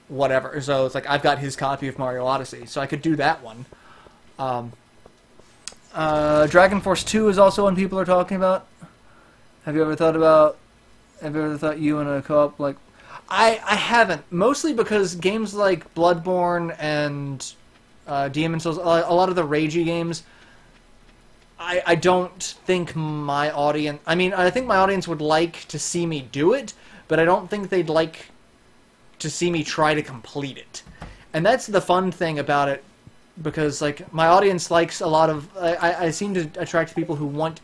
whatever. So it's like, I've got his copy of Mario Odyssey, so I could do that one. Dragon Force 2 is also one people are talking about. Have you ever thought you and a co-op, like... I haven't. Mostly because games like Bloodborne and Demon's Souls, a lot of the ragey games, I don't think my audience... I mean, I think my audience would like to see me do it, but I don't think they'd like to see me try to complete it. And that's the fun thing about it, because, like, my audience likes a lot of... I seem to attract people who want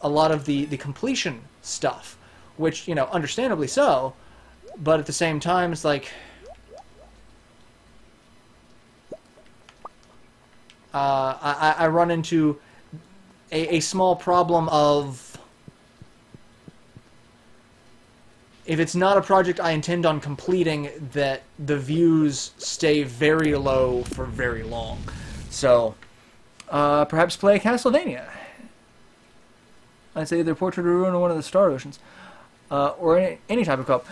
a lot of the completion stuff, which, you know, understandably so, but at the same time, it's like... I run into a small problem of... If it's not a project I intend on completing, that the views stay very low for very long. So, perhaps play Castlevania. I'd say either Portrait of Ruin or one of the Star Oceans. Or any type of co-op.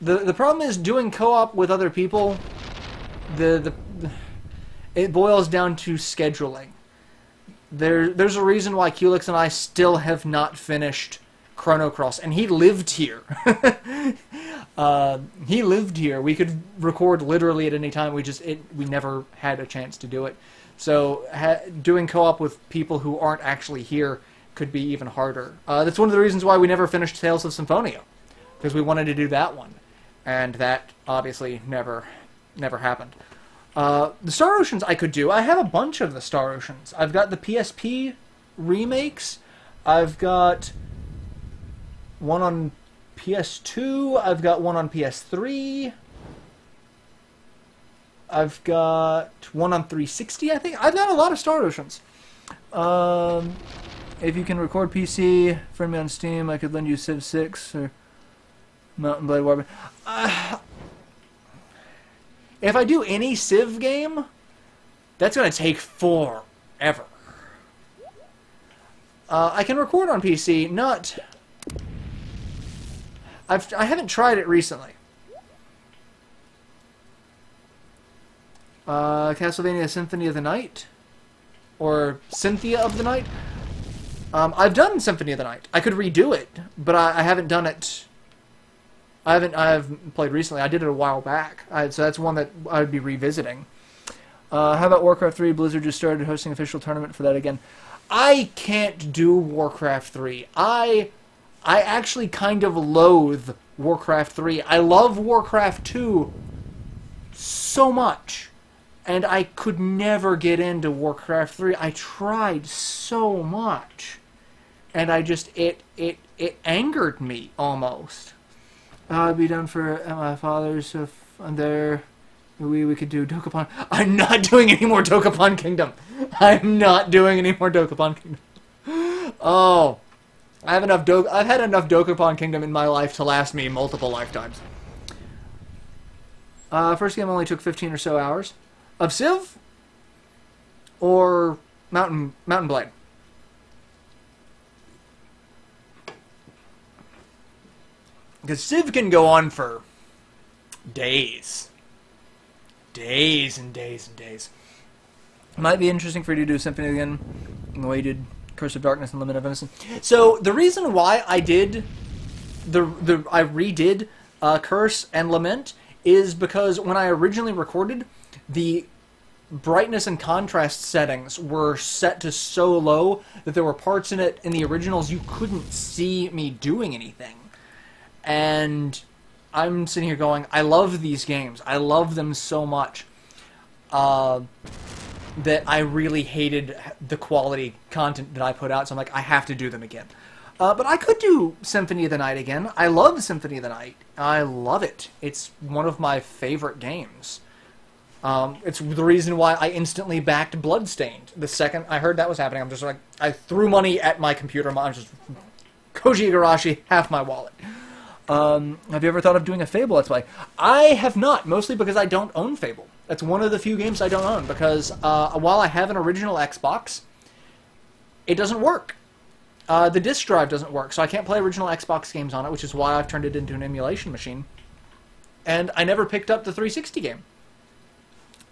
The problem is doing co-op with other people, it boils down to scheduling. There's a reason why Kulik and I still have not finished Chrono Cross, and he lived here. He lived here. We could record literally at any time. We never had a chance to do it. So doing co-op with people who aren't actually here could be even harder. That's one of the reasons why we never finished Tales of Symphonia, because we wanted to do that one, and that obviously never happened. The Star Oceans I could do. I have a bunch of the Star Oceans. I've got the PSP remakes. I've got one on PS2. I've got one on PS3. I've got one on 360, I think. I've got a lot of Star Oceans. If you can record PC, friend me on Steam, I could lend you Civ 6 or Mountain Blade Warband. If I do any Civ game, that's going to take forever. I can record on PC, not... I haven't tried it recently. Castlevania Symphony of the Night. or Cynthia of the Night. I've done Symphony of the Night. I could redo it, but I haven't done it. I've played recently. I did it a while back, so that's one that I would be revisiting. How about Warcraft 3? Blizzard just started hosting official tournament for that again. I can't do Warcraft 3. I actually kind of loathe Warcraft 3. I love Warcraft 2 so much, and I could never get into Warcraft 3. I tried so much, and I just it angered me almost. I'd be done for my father's if I'm there. We could do Dokapon. I'm not doing any more Dokapon Kingdom. I'm not doing any more Dokapon Kingdom. Oh, I've had enough Dokapon Kingdom in my life to last me multiple lifetimes. First game only took 15 or so hours. Of Civ or Mountain Blade? Because Civ can go on for days. Days and days and days. It might be interesting for you to do Symphony again, the way you did Curse of Darkness and Limit of Innocence. So, the reason why I did I redid Curse and Lament is because when I originally recorded, the brightness and contrast settings were set to so low that there were parts in it, in the originals, you couldn't see me doing anything. And I'm sitting here going, I love these games. I love them so much that I really hated the quality content that I put out. So I'm like, I have to do them again. But I could do Symphony of the Night again. I love Symphony of the Night. I love it. It's one of my favorite games. It's the reason why I instantly backed Bloodstained. The second I heard that was happening, I'm just like, I threw money at my computer. I'm just, Koji Igarashi, half my wallet. Have you ever thought of doing a Fable Let's Play? I have not, mostly because I don't own Fable. That's one of the few games I don't own, because while I have an original Xbox, it doesn't work. The disk drive doesn't work, so I can't play original Xbox games on it, which is why I've turned it into an emulation machine. And I never picked up the 360 game.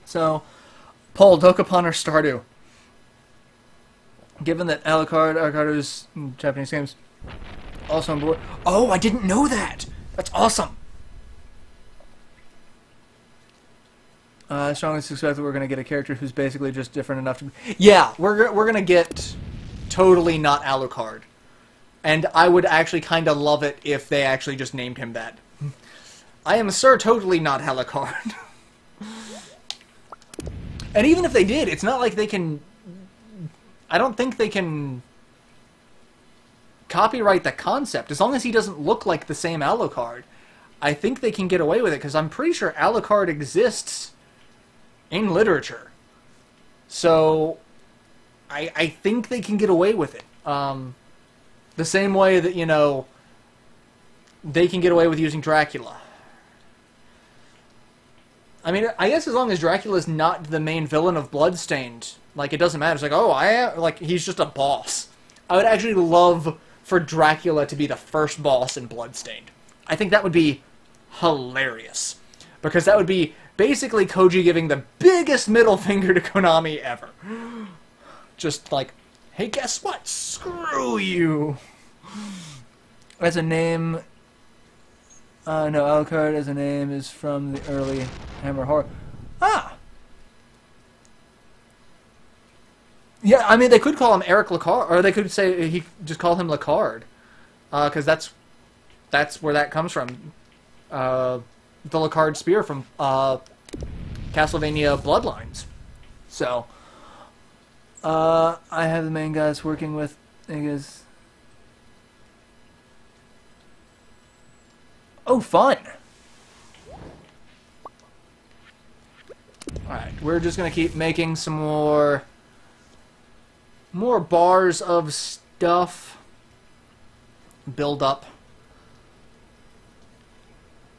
So, poll, Dokapon or Stardew? Given that Alucard, Alucard's Japanese games also on board. Oh, I didn't know that! That's awesome! I strongly suspect that we're going to get a character who's basically just different enough to... Yeah, we're going to get totally not Alucard. And I would actually kind of love it if they actually just named him that. I am Sir Totally Not Alucard. And even if they did, it's not like they can... I don't think they can copyright the concept. As long as he doesn't look like the same Alucard, I think they can get away with it, because I'm pretty sure Alucard exists in literature. So, I think they can get away with it. The same way that, you know, they can get away with using Dracula. I mean, I guess as long as Dracula's not the main villain of Bloodstained, like, it doesn't matter. It's like, oh, like, he's just a boss. I would actually love for Dracula to be the first boss in Bloodstained. I think that would be hilarious. Because that would be basically Koji giving the biggest middle finger to Konami ever. Just like, hey, guess what? Screw you! As a name... no, Alucard as a name is from the early Hammer Horror. Ah! Yeah, I mean, they could call him Eric Lacard, or they could say he just call him Lacard, because that's where that comes from. The Lacard spear from Castlevania Bloodlines. So, I have the main guys working with, I guess. Oh, fun! Alright, we're just gonna keep making some more bars of stuff. Build up.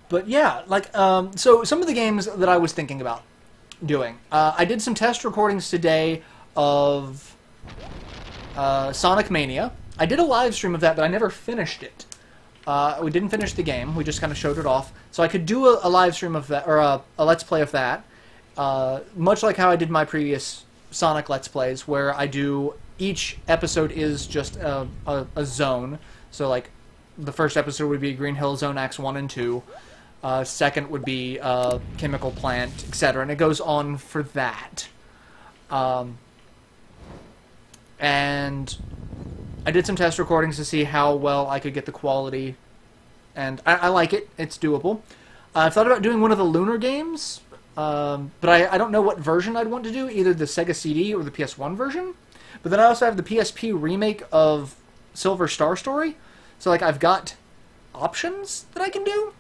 But yeah, like, so some of the games that I was thinking about doing. I did some test recordings today of Sonic Mania. I did a live stream of that, but I never finished it. We didn't finish the game. We just kind of showed it off. So I could do a live stream of that, or a Let's Play of that. Much like how I did my previous Sonic Let's Plays where I do... Each episode is just a zone. So, like, the first episode would be Green Hill Zone Acts 1 and 2. Second would be Chemical Plant, etc. And it goes on for that. And I did some test recordings to see how well I could get the quality. And I like it. It's doable. I've thought about doing one of the Lunar games. But I don't know what version I'd want to do. Either the Sega CD or the PS1 version. But then I also have the PSP remake of Silver Star Story. So, like, I've got options that I can do.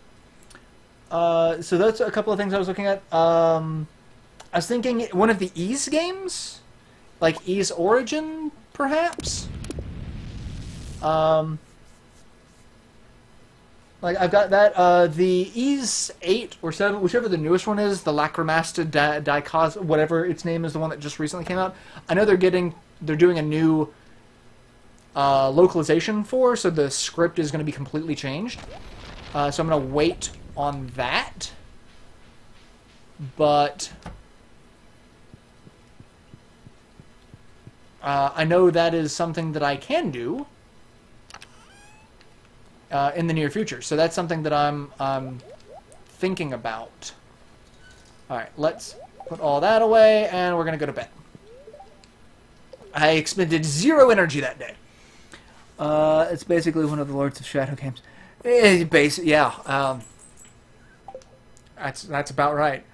So that's a couple of things I was looking at. I was thinking one of the Ys games? Like Ys Origin, perhaps? Like, I've got that. The Ys 8 or 7, whichever the newest one is, the Lacrimasta Dicos, whatever its name is, the one that just recently came out. I know they're doing a new localization for, so the script is going to be completely changed. So I'm going to wait on that. But I know that is something that I can do in the near future. So that's something that I'm thinking about. Alright, let's put all that away, and we're going to go to bed. I expended 0 energy that day. It's basically one of the Lords of Shadow games. Yeah, that's about right.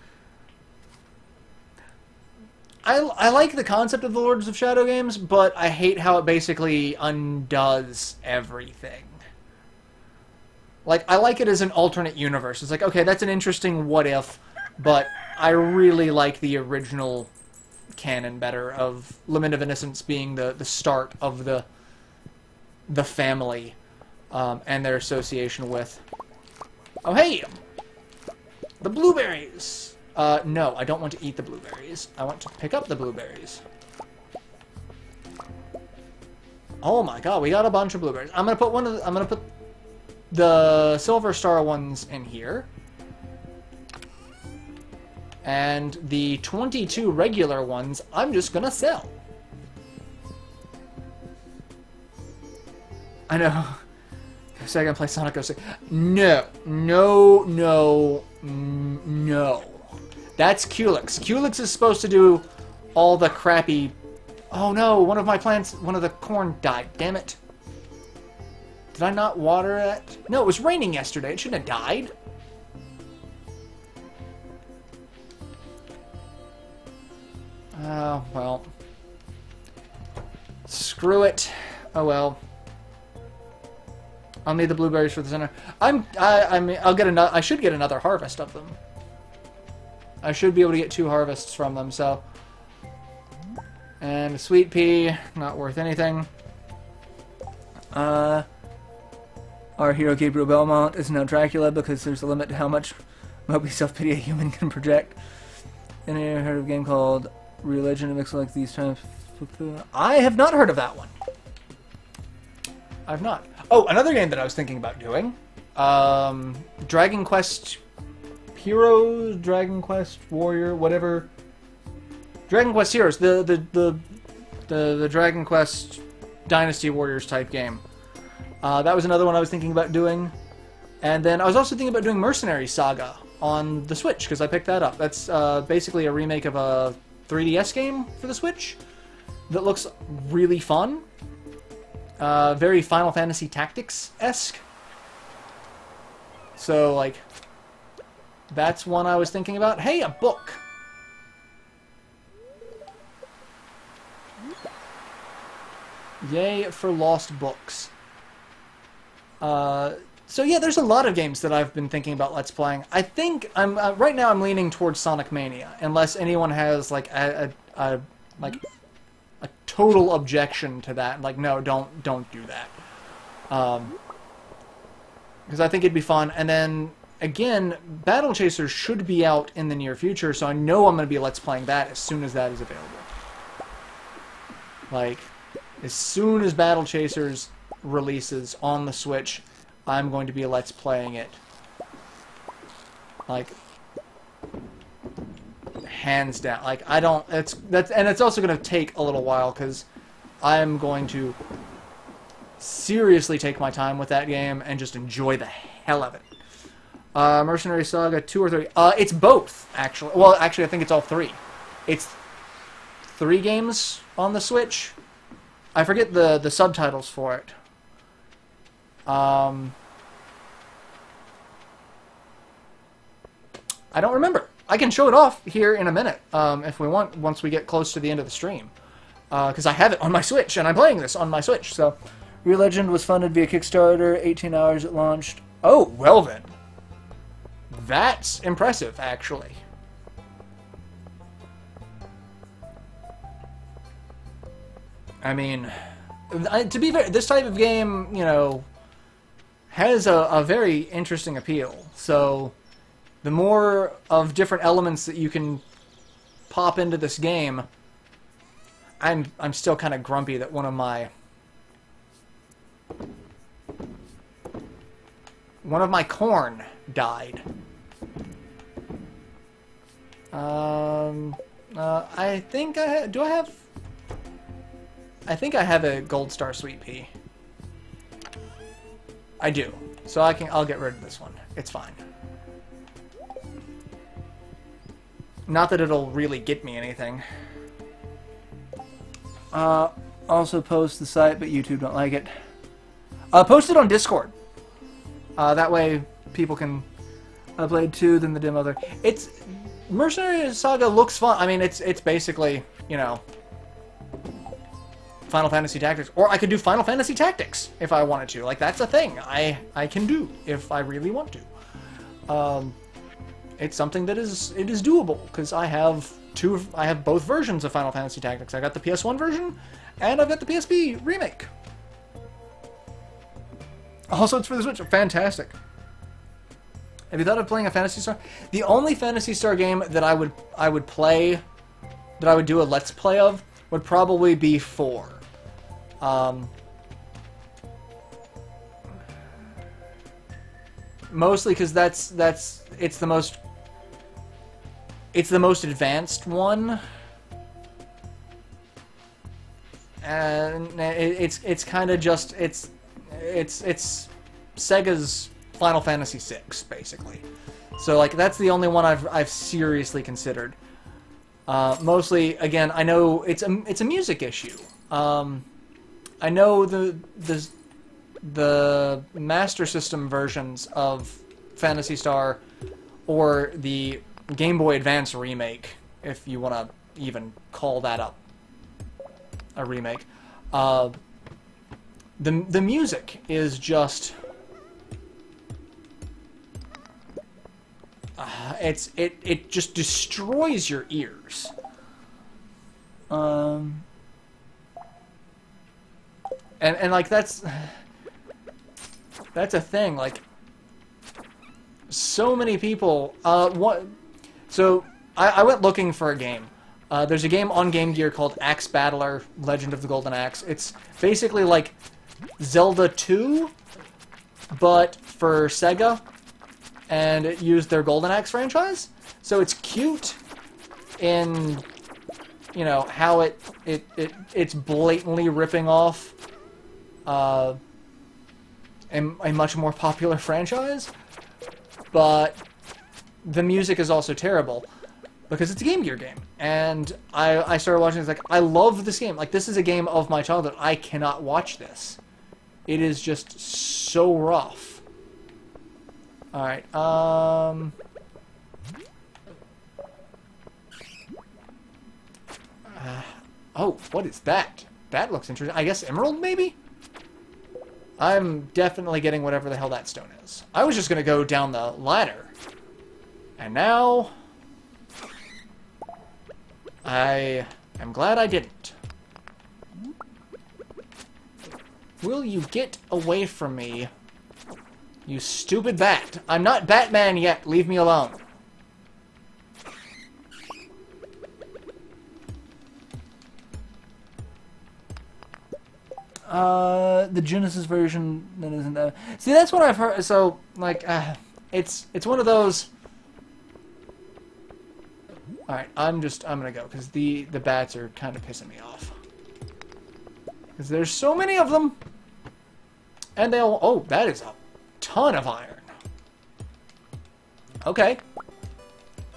I like the concept of the Lords of Shadow games, but I hate how it basically undoes everything. Like, I like it as an alternate universe. It's like, okay, that's an interesting what if, but I really like the original canon better of Lament of Innocence being the start of the family and their association with... Oh, hey! The blueberries! No, I don't want to eat the blueberries. I want to pick up the blueberries. Oh my god, we got a bunch of blueberries. I'm gonna put the Silver Star ones in here. And the 22 regular ones, I'm just gonna sell. I know. So I can play Sonic 06. No. No, no, no. That's Culex. Culex is supposed to do all the crappy... Oh no, one of my plants, one of the corn died. Damn it. Did I not water it? No, it was raining yesterday. It shouldn't have died. Oh, well. Screw it. Oh well. I'll need the blueberries for the center. I mean, I should get another harvest of them. I should be able to get 2 harvests from them, so. And a sweet pea, not worth anything. Our hero Gabriel Belmont is now Dracula because there's a limit to how much mopey self-pity a human can project. Any heard of a game called Religion? It makes like these times. I have not heard of that one. I've not. Oh, another game that I was thinking about doing. Dragon Quest Heroes, Dragon Quest Warrior, whatever. Dragon Quest Heroes, the Dragon Quest Dynasty Warriors type game. That was another one I was thinking about doing. And then I was also thinking about doing Mercenary Saga on the Switch, because I picked that up. That's basically a remake of a 3DS game for the Switch that looks really fun. Very Final Fantasy Tactics-esque. So, like, that's one I was thinking about. Hey, a book! Yay for lost books. So yeah, there's a lot of games that I've been thinking about Let's Playing. I think right now I'm leaning towards Sonic Mania, unless anyone has like a total objection to that. Like, no, don't do that. Because I think it'd be fun. And then again, Battle Chasers should be out in the near future, so I know I'm going to be Let's Playing that as soon as that is available. Like, as soon as Battle Chasers releases on the Switch, I'm going to be Let's Playing it. Like, hands down. Like, I don't... And it's also going to take a little while, because I'm going to seriously take my time with that game and just enjoy the hell of it. Mercenary Saga 2 or 3? It's both, actually. Well, actually, I think it's all 3. It's 3 games on the Switch. I forget the subtitles for it. I don't remember. I can show it off here in a minute, if we want, once we get close to the end of the stream. Because I have it on my Switch, and I'm playing this on my Switch, so... Real Legend was funded via Kickstarter, 18 hours it launched. Oh, well then. That's impressive, actually. I mean, to be fair, this type of game, you know, has a very interesting appeal. So, the more of different elements that you can pop into this game, I'm still kind of grumpy that one of my corn died. I think I think I have a Gold Star Sweet Pea. I do. So I'll get rid of this one. It's fine. Not that it'll really get me anything. Also post the site, but YouTube don't like it. Post it on Discord. That way people can play it too, then the demo there. It's... Mercenary Saga looks fun. I mean, it's basically, you know, Final Fantasy Tactics. Or I could do Final Fantasy Tactics if I wanted to. Like, that's a thing I can do if I really want to. It's something that is doable, because I have both versions of Final Fantasy Tactics. I got the PS1 version, and I've got the PSP remake. Also, it's for the Switch. Fantastic. Have you thought of playing a Phantasy Star? The only Phantasy Star game that I would play, that I would do a Let's Play of, would probably be 4. Mostly because it's the most advanced one, and it's kind of just it's Sega's Final Fantasy VI, basically. So, like, that's the only one I've seriously considered. Mostly, again, I know it's a music issue. I know the Master System versions of Phantasy Star, or the Game Boy Advance remake, if you want to even call that a remake. The music is just... it just destroys your ears. And like that's a thing. Like, so many people. So I went looking for a game. There's a game on Game Gear called Axe Battler: Legend of the Golden Axe. It's basically like Zelda 2, but for Sega. And it used their Golden Axe franchise, so it's cute in, you know, how it's blatantly ripping off a much more popular franchise, but the music is also terrible because it's a Game Gear game. And I started watching. It's like, I love this game. Like, this is a game of my childhood. I cannot watch this. It is just so rough. Alright, oh, what is that? That looks interesting. I guess emerald, maybe? I'm definitely getting whatever the hell that stone is. I was just gonna go down the ladder. And now... I am glad I didn't. Will you get away from me? You stupid bat. I'm not Batman yet. Leave me alone. The Genesis version that isn't that. See, that's what I've heard. So, like, it's one of those. Alright, I'm gonna go, because the bats are kind of pissing me off. Because there's so many of them! And they'll... Oh, that is a ton of iron. Okay.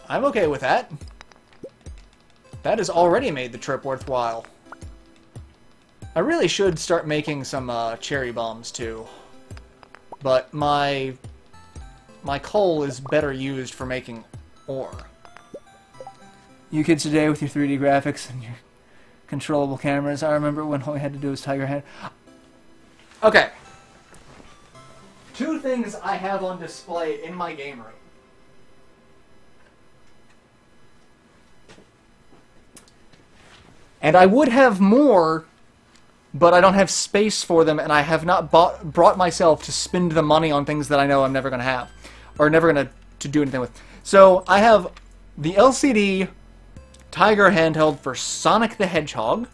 I'm okay with that. That has already made the trip worthwhile. I really should start making some cherry bombs, too. But my coal is better used for making ore. You kids today with your 3D graphics and your controllable cameras. I remember when all we had to do was Tiger Hand. Okay. 2 things I have on display in my game room. And I would have more, but I don't have space for them, and I have not brought myself to spend the money on things that I know I'm never going to have, or never going to do anything with. So I have the LCD Tiger handheld for Sonic the Hedgehog,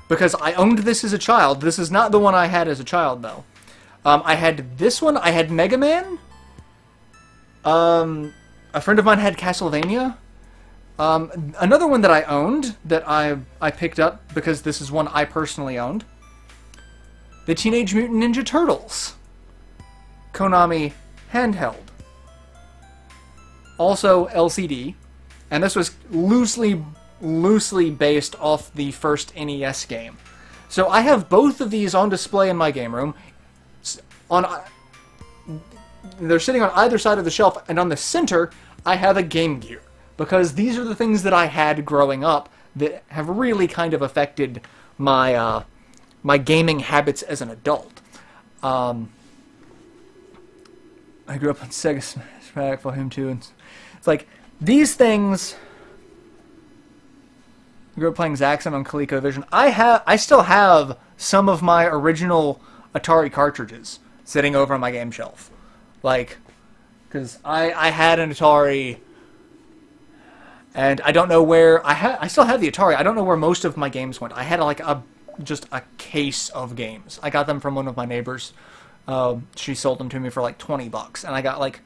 because I owned this as a child. This is not the one I had as a child, though. I had this one. I had Mega Man. A friend of mine had Castlevania. Another one that I owned, that I picked up, because this is one I personally owned. The Teenage Mutant Ninja Turtles. Konami handheld. Also LCD. And this was loosely based off the first NES game. So I have both of these on display in my game room. They're sitting on either side of the shelf, and on the center, I have a Game Gear. Because these are the things that I had growing up that have really kind of affected my my gaming habits as an adult. I grew up on Sega Smash for him too, and it's like these things. I grew up playing Zaxxon on ColecoVision. I still have some of my original Atari cartridges sitting over on my game shelf, like because I had an Atari. And I don't know where I still have the Atari. I don't know where most of my games went. I had like just a case of games. I got them from one of my neighbors. She sold them to me for like $20, and I got like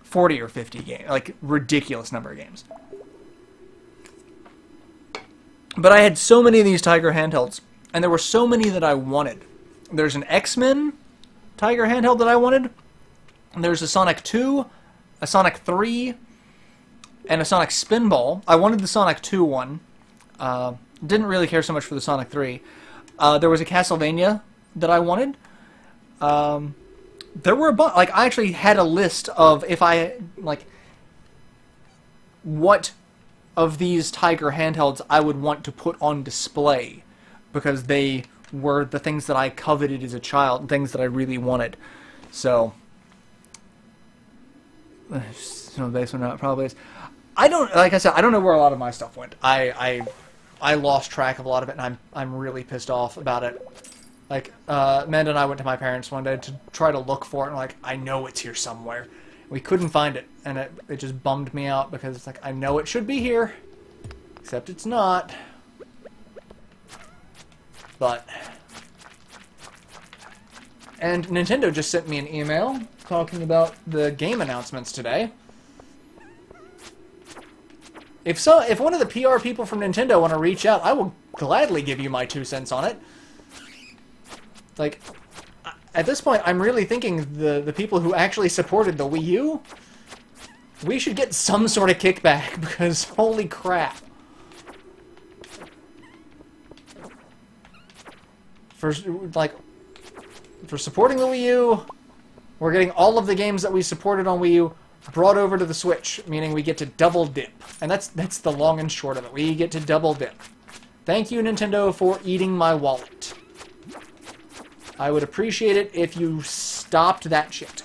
40 or 50 games, like ridiculous number of games. But I had so many of these Tiger handhelds, and there were so many that I wanted. There's an X-Men Tiger handheld that I wanted. And there's a Sonic 2, a Sonic 3. And a Sonic Spinball. I wanted the Sonic 2 one. Didn't really care so much for the Sonic 3. There was a Castlevania that I wanted. There were a bunch. Like, I actually had a list of if I, like, what of these Tiger handhelds I would want to put on display. Because they were the things that I coveted as a child. Things that I really wanted. So, no basement out probably is. I don't, like I said, I don't know where a lot of my stuff went. I lost track of a lot of it, and I'm really pissed off about it. Like, Amanda and I went to my parents one day to try to look for it, and like, I know it's here somewhere. We couldn't find it, and it just bummed me out, because it's like, I know it should be here, except it's not. But, and Nintendo just sent me an email talking about the game announcements today. If one of the PR people from Nintendo want to reach out, I will gladly give you my 2 cents on it. Like, at this point, I'm really thinking the people who actually supported the Wii U, we should get some sort of kickback, because holy crap. For supporting the Wii U, we're getting all of the games that we supported on Wii U brought over to the Switch, meaning we get to double dip. And that's the long and short of it. We get to double dip. Thank you, Nintendo, for eating my wallet. I would appreciate it if you stopped that shit.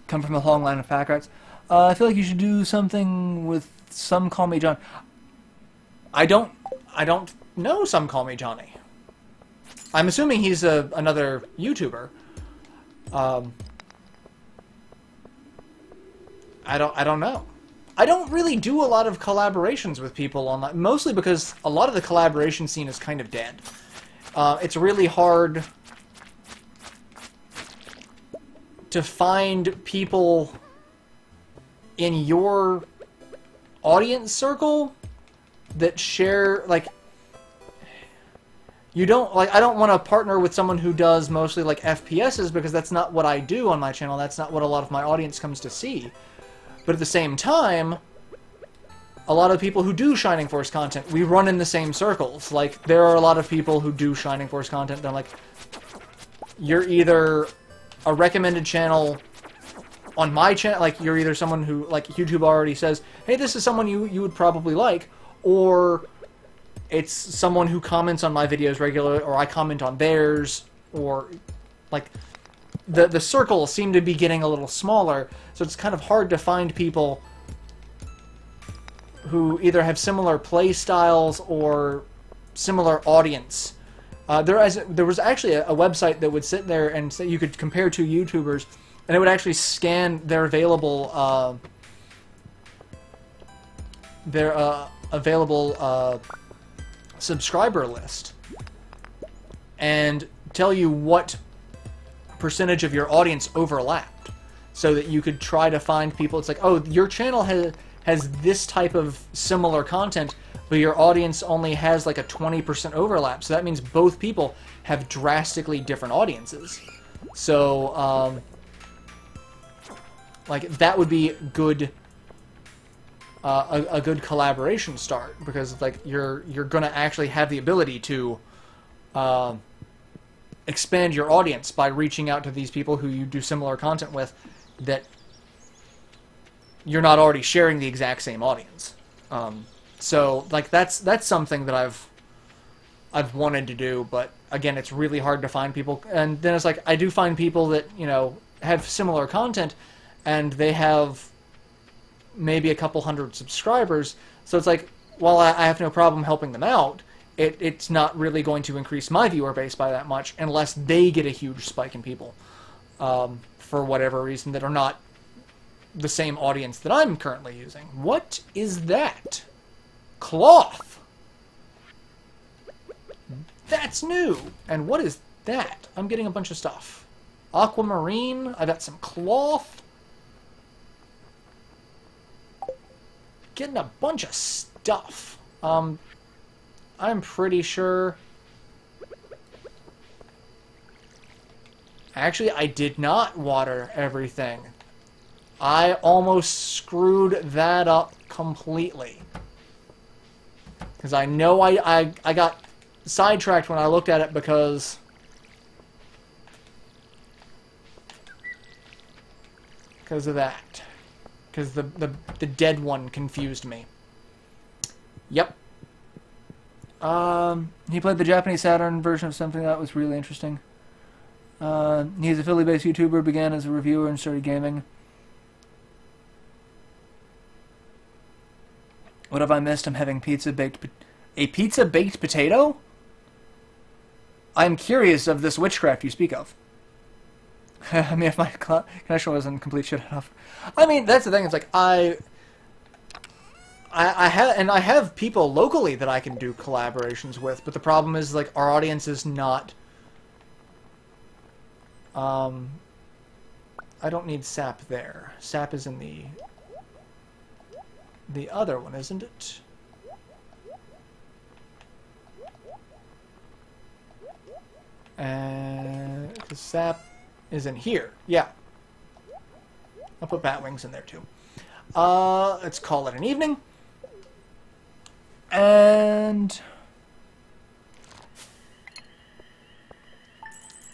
Come from a long line of pack rats. I feel like you should do something with Some Call Me John. I don't know Some Call Me Johnny. I'm assuming he's another YouTuber. I don't know. I don't really do a lot of collaborations with people online, mostly because a lot of the collaboration scene is kind of dead. It's really hard to find people in your audience circle that share, like, you don't, like, I don't want to partner with someone who does mostly, like, FPSs, because that's not what I do on my channel. That's not what a lot of my audience comes to see. But at the same time, a lot of people who do Shining Force content, we run in the same circles. Like, there are a lot of people who do Shining Force content, and I'm like, you're either a recommended channel on my channel, like, you're either someone who, like, YouTube already says, hey, this is someone you would probably like, or it's someone who comments on my videos regularly, or I comment on theirs, or, like, the circles seem to be getting a little smaller, so it's kind of hard to find people who either have similar play styles or similar audience. There was actually a website that would sit there and say you could compare two YouTubers, and it would actually scan their available subscriber list and tell you what percentage of your audience overlapped, so that you could try to find people. It's like, oh, your channel has this type of similar content, but your audience only has like a 20% overlap. So that means both people have drastically different audiences. So, like, that would be good, a good collaboration start, because like you're gonna actually have the ability to expand your audience by reaching out to these people who you do similar content with, that you're not already sharing the exact same audience. So, like, that's something that I've wanted to do, but again, it's really hard to find people. And then it's like, I do find people that, you know, have similar content, and they have maybe a couple hundred subscribers. So it's like, while I have no problem helping them out, it's not really going to increase my viewer base by that much unless they get a huge spike in people, for whatever reason, that are not the same audience that I'm currently using. What is that? Cloth! That's new! And what is that? I'm getting a bunch of stuff. Aquamarine. I got some cloth. Getting a bunch of stuff. I'm pretty sure... Actually, I did not water everything. I almost screwed that up completely. Because I know I got sidetracked when I looked at it, because of that. Because the dead one confused me. Yep. He played the Japanese Saturn version of something that was really interesting. He's a Philly-based YouTuber, began as a reviewer and started gaming. What have I missed? I'm having a pizza-baked potato? I'm curious of this witchcraft you speak of. I mean, if my connection wasn't complete shit enough. I mean, that's the thing. It's like, I have people locally that I can do collaborations with, but the problem is, like, our audience is not... I don't need sap there. Sap is in the other one, isn't it? And the sap is in here. Yeah. I'll put bat wings in there too. Let's call it an evening. And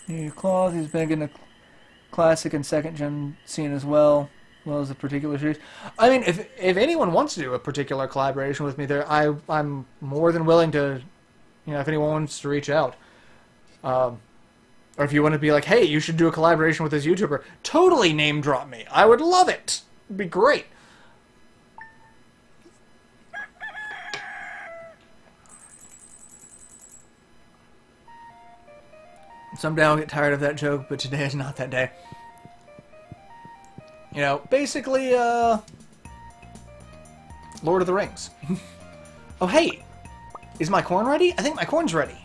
new cloth. He's big in the classic and second gen scene as well as a particular series. I mean, if anyone wants to do a particular collaboration with me, I'm more than willing to, you know, if anyone wants to reach out. Or if you want to be like, hey, you should do a collaboration with this YouTuber, totally name drop me. I would love it. It'd be great. Someday I'll get tired of that joke, but today is not that day. You know, basically, Lord of the Rings. Oh, hey! Is my corn ready? I think my corn's ready.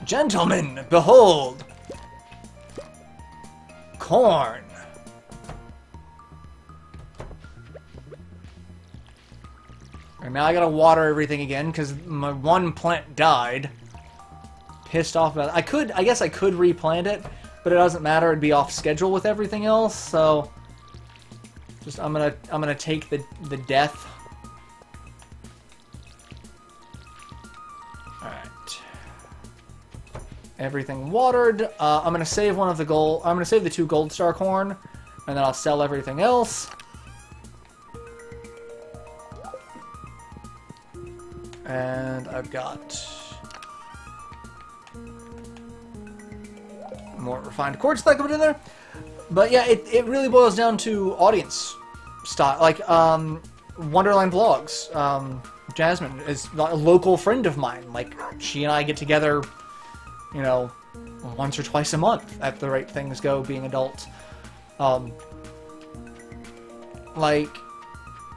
Gentlemen, behold! Corn. And now I gotta water everything again, because my one plant died. Pissed off about it. I guess I could replant it, but it doesn't matter. It'd be off schedule with everything else, so... Just, I'm gonna take the death. Alright. Everything watered. I'm gonna save one of the gold... I'm gonna save the 2 gold star corn, and then I'll sell everything else. And I've got more refined quartz that I can put in there. But yeah, it really boils down to audience style. Like, Wonderland Vlogs. Jasmine is a local friend of mine. Like, she and I get together, you know, once or twice a month at the rate things go, being adults. Like,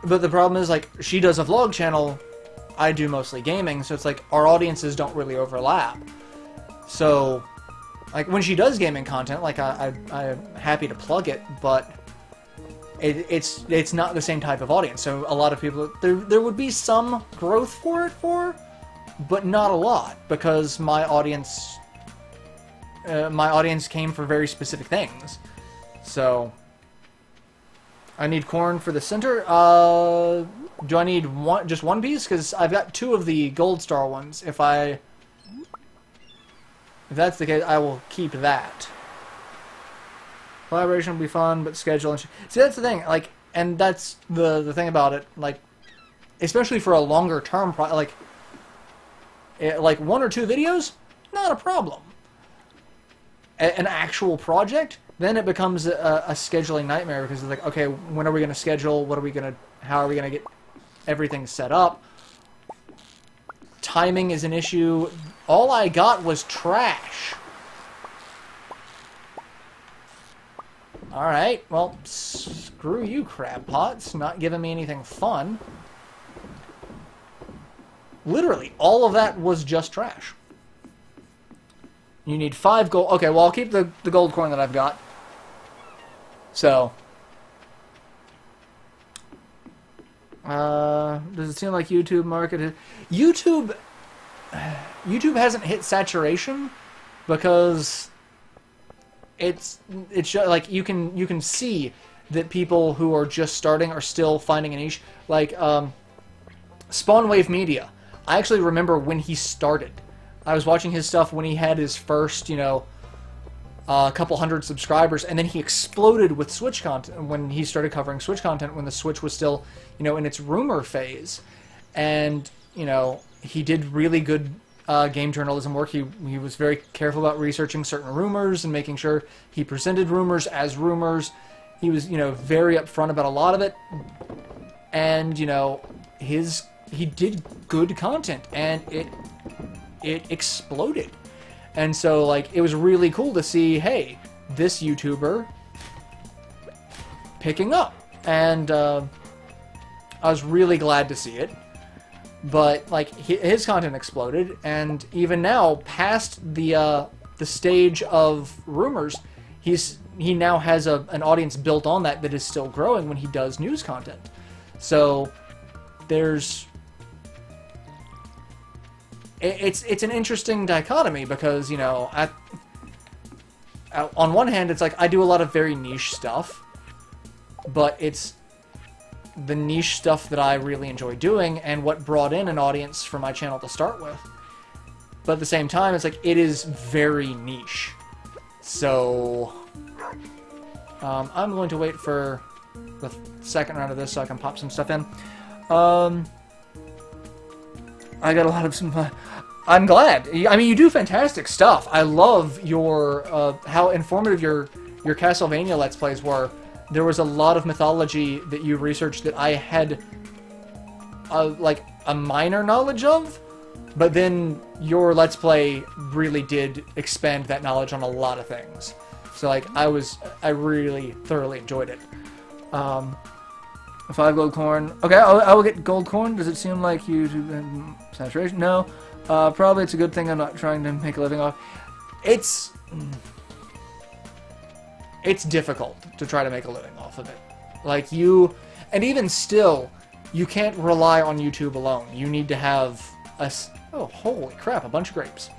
but the problem is, like, she does a vlog channel, I do mostly gaming, so it's like our audiences don't really overlap. So, like, when she does gaming content, like, I'm happy to plug it, but it's not the same type of audience. So a lot of people, there would be some growth for it, but not a lot, because my audience came for very specific things. So I need corn for the center. Do I need just one piece? Because I've got 2 of the gold star ones. If that's the case, I will keep that. Collaboration will be fun, but schedule and see, that's the thing. Like, and that's the thing about it. Like, especially for a longer term like 1 or 2 videos, not a problem. An actual project, then it becomes a scheduling nightmare, because it's like, okay, when are we going to schedule? How are we going to get everything set up? Timing is an issue. All I got was trash. Alright, well, screw you, crab pots. Not giving me anything fun. Literally, all of that was just trash. You need 5 gold. Okay, well, I'll keep the gold coin that I've got. So, does it seem like YouTube market YouTube hasn't hit saturation, because it's like you can see that people who are just starting are still finding a niche. Like Spawnwave Media, I actually remember when he started. I was watching his stuff when he had his first, you know, a couple hundred subscribers, and then he exploded with Switch content when he started covering Switch content, when the Switch was still, you know, in its rumor phase. And, you know, he did really good game journalism work. He was very careful about researching certain rumors and making sure he presented rumors as rumors. He was, you know, very upfront about a lot of it. And, you know, he did good content, and it exploded. And so, like, it was really cool to see, hey, this YouTuber picking up. And I was really glad to see it. But, like, his content exploded, and even now, past the stage of rumors, he now has an audience built on that is still growing when he does news content. So, there's... It's an interesting dichotomy, because, you know, on one hand, it's like I do a lot of very niche stuff, but it's the niche stuff that I really enjoy doing and what brought in an audience for my channel to start with. But at the same time, it's like it is very niche. So I'm going to wait for the second round of this so I can pop some stuff in. I got a lot of some... I'm glad. I mean, you do fantastic stuff. I love your... how informative your Castlevania Let's Plays were. There was a lot of mythology that you researched that I had, like, a minor knowledge of. But then your Let's Play really did expand that knowledge on a lot of things. So, like, I really thoroughly enjoyed it. 5 gold corn. Okay, I will get gold corn. Does it seem like YouTube saturation? No. Probably it's a good thing I'm not trying to make a living off. It's difficult to try to make a living off of it. Like, and even still, you can't rely on YouTube alone. You need to have oh, holy crap, a bunch of grapes.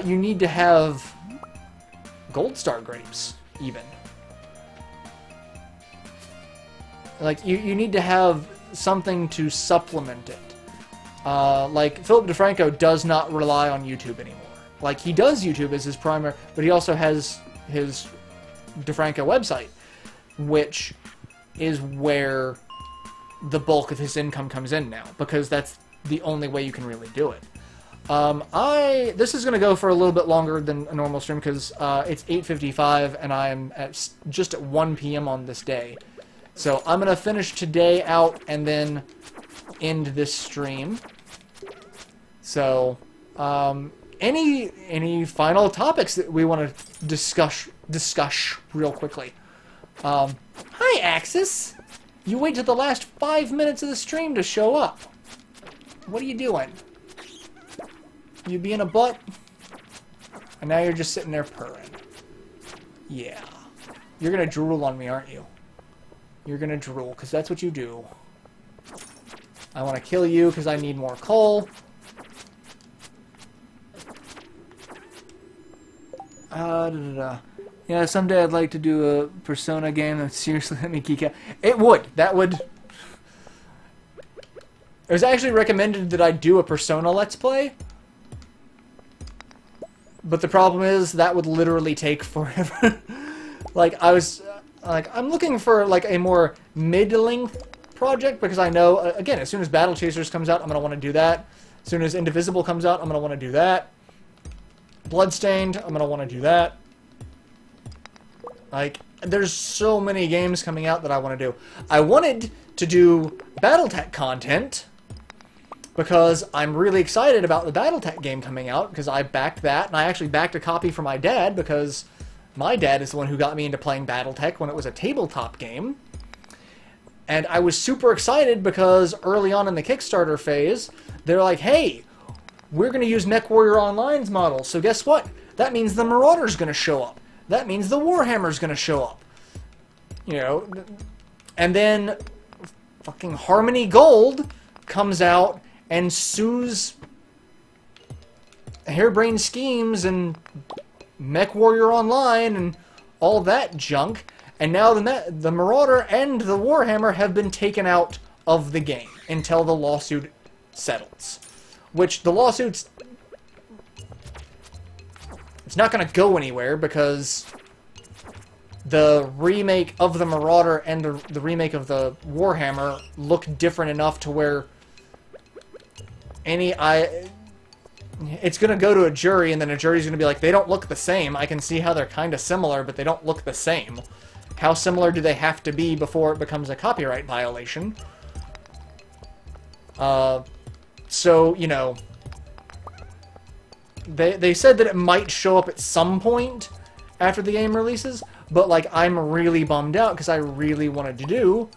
You need to have gold star grapes, even. Like, you need to have something to supplement it. Like, Philip DeFranco does not rely on YouTube anymore. Like, he does YouTube as his primary, but he also has his DeFranco website, which is where the bulk of his income comes in now, because that's the only way you can really do it. This is going to go for a little bit longer than a normal stream, because it's 8:55, and I'm just at 1 p.m. on this day. So I'm going to finish today out, and then end this stream. So, any final topics that we want to discuss real quickly? Hi, Axis! You wait till the last 5 minutes of the stream to show up. What are you doing? You being a butt? And now you're just sitting there purring. Yeah. You're gonna drool on me, aren't you? You're gonna drool, because that's what you do. I want to kill you because I need more coal. Yeah, someday I'd like to do a Persona game that seriously let me geek out. It would. That would... It was actually recommended that I do a Persona Let's Play. But the problem is, that would literally take forever. Like, I'm looking for, like, a more mid-length project, because I know, again, as soon as Battle Chasers comes out, I'm going to want to do that. As soon as Indivisible comes out, I'm going to want to do that. Bloodstained, I'm going to want to do that. Like, there's so many games coming out that I want to do. I wanted to do Battletech content, because I'm really excited about the Battletech game coming out, because I backed that, and I actually backed a copy for my dad, because my dad is the one who got me into playing Battletech when it was a tabletop game. And I was super excited because early on in the Kickstarter phase, they're like, hey, we're going to use MechWarrior Online's model, so guess what? That means the Marauder's going to show up. That means the Warhammer's going to show up. You know, and then fucking Harmony Gold comes out and sues Harebrained Schemes and MechWarrior Online and all that junk, and now the Marauder and the Warhammer have been taken out of the game until the lawsuit settles. Which, the lawsuit's... It's not going to go anywhere, because the remake of the Marauder and the remake of the Warhammer look different enough to where it's going to go to a jury, and then a jury's going to be like, they don't look the same. I can see how they're kind of similar, but they don't look the same. How similar do they have to be before it becomes a copyright violation? So, you know, they said that it might show up at some point after the game releases, but, like, I'm really bummed out because I really wanted to do,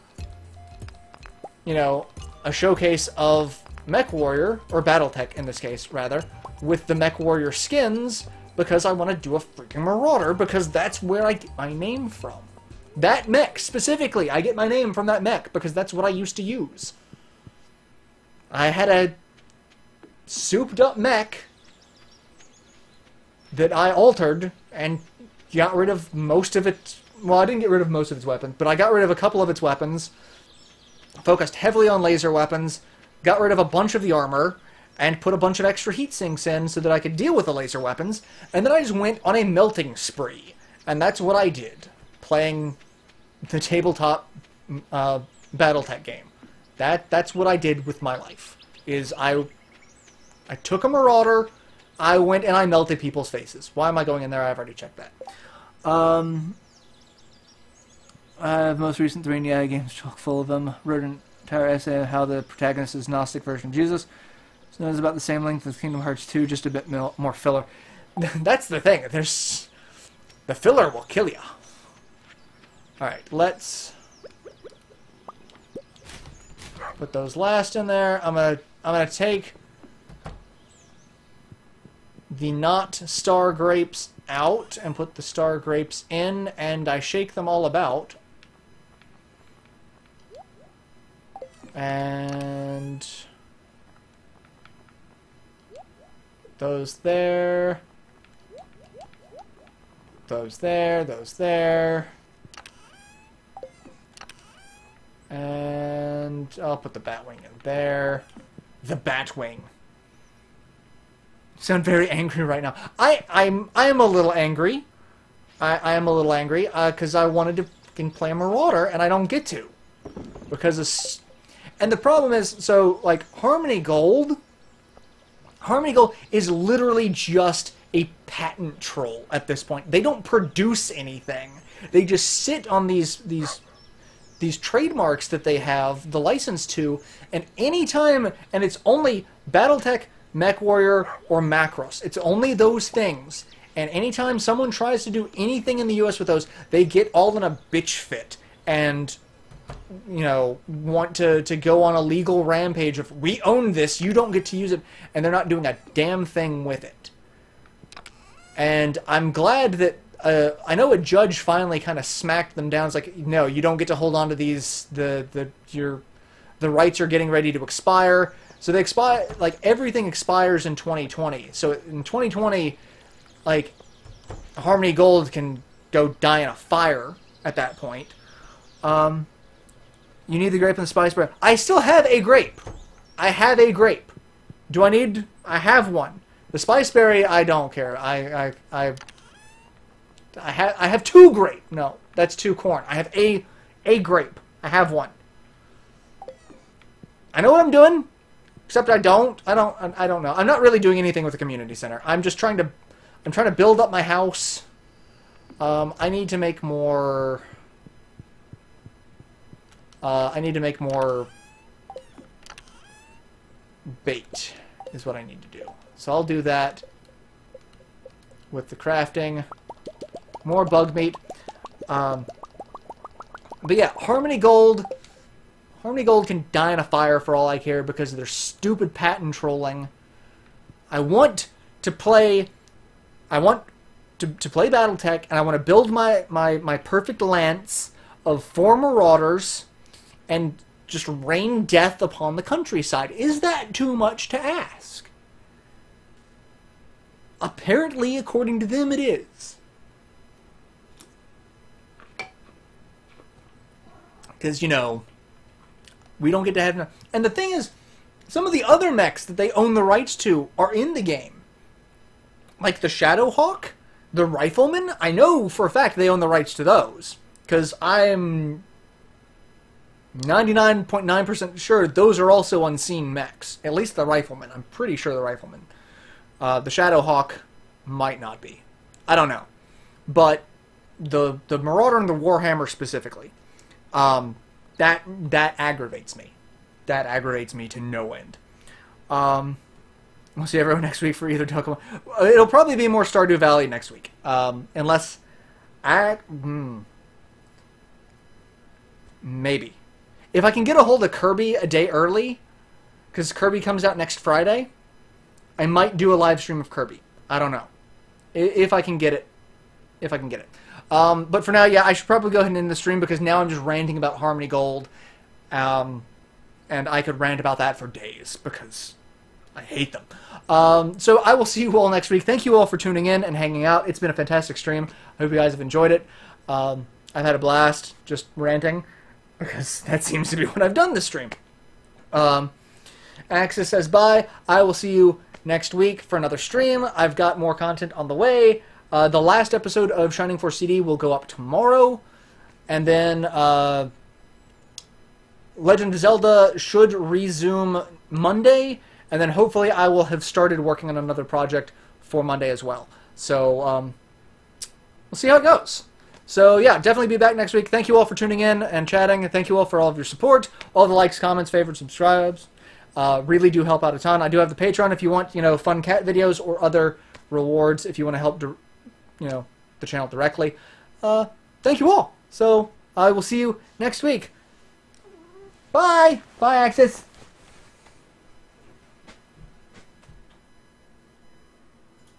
you know, a showcase of MechWarrior, or Battletech in this case, rather, with the MechWarrior skins, because I want to do a freaking Marauder, because that's where I get my name from. That mech, specifically, I get my name from that mech, because that's what I used to use. I had a souped-up mech that I altered and got rid of most of its... Well, I didn't get rid of most of its weapons, but I got rid of a couple of its weapons, focused heavily on laser weapons, got rid of a bunch of the armor, and put a bunch of extra heat sinks in so that I could deal with the laser weapons, and then I just went on a melting spree. And that's what I did, playing the tabletop Battletech game. That's what I did with my life, is I took a Marauder, I went and I melted people's faces. Why am I going in there? I've already checked that. The most recent 3 games chock full of them. Wrote an entire essay on how the protagonist is Gnostic version of Jesus. So it's about the same length as Kingdom Hearts 2, just a bit more filler. That's the thing. The filler will kill you. Alright, let's put those last in there. I'm gonna take the not star grapes out and put the star grapes in, and I shake them all about. And those there. Those there, those there. And I'll put the Batwing in there. The Batwing. Sound very angry right now. I am a little angry. I am a little angry because I wanted to fucking play a Marauder and I don't get to. Because and the problem is, so like Harmony Gold is literally just a patent troll at this point. They don't produce anything. They just sit on these trademarks that they have the license to, and anytime, and it's only Battletech, MechWarrior, or Macross. It's only those things. And anytime someone tries to do anything in the US with those, they get all in a bitch fit and, you know, want to go on a legal rampage of, we own this, you don't get to use it, and they're not doing a damn thing with it. And I'm glad that I know a judge finally kind of smacked them down. It's like, no, you don't get to hold on to these. The rights are getting ready to expire. So they expire, like everything expires in 2020. So in 2020, like Harmony Gold can go die in a fire at that point. You need the grape and the spice berry. I still have a grape. I have a grape. Do I need? I have one. The spice berry, I don't care. I have two grape. No, that's two corn. I have a grape. I have one. I know what I'm doing, except I don't know. I'm not really doing anything with the community center. I'm just trying to build up my house. I need to make more. I need to make more bait. Is what I need to do. So I'll do that with the crafting. More bug meat. But yeah, Harmony Gold can die in a fire for all I care because of their stupid patent trolling. I want to play Battletech, and I want to build my perfect lance of 4 Marauders and just rain death upon the countryside. Is that too much to ask? Apparently, according to them, it is. Because, you know, we don't get to have... And the thing is, some of the other mechs that they own the rights to are in the game. Like the Shadowhawk, the Rifleman. I know for a fact they own the rights to those. Because I'm 99.9% sure those are also unseen mechs. At least the Rifleman. I'm pretty sure the Rifleman. The Shadowhawk might not be. I don't know. But the Marauder and the Warhammer specifically, that aggravates me. That aggravates me to no end. We'll see everyone next week for either Pokemon. It'll probably be more Stardew Valley next week. Unless maybe. If I can get a hold of Kirby a day early, because Kirby comes out next Friday, I might do a live stream of Kirby. I don't know. If I can get it. If I can get it. But for now, yeah, I should probably go ahead and end the stream because now I'm just ranting about Harmony Gold. And I could rant about that for days because I hate them. So I will see you all next week. Thank you all for tuning in and hanging out. It's been a fantastic stream. I hope you guys have enjoyed it. I've had a blast just ranting because that seems to be what I've done this stream. Axis says bye. I will see you next week for another stream. I've got more content on the way. The last episode of Shining Force CD will go up tomorrow. And then Legend of Zelda should resume Monday. And then hopefully I will have started working on another project for Monday as well. So we'll see how it goes. So yeah, definitely be back next week. Thank you all for tuning in and chatting. And thank you all for all of your support. All the likes, comments, favorites, subscribes. Really do help out a ton. I do have the Patreon if you want, you know, fun cat videos or other rewards if you want to help, you know, the channel directly. Thank you all. So I will see you next week. Bye. Bye, Axis.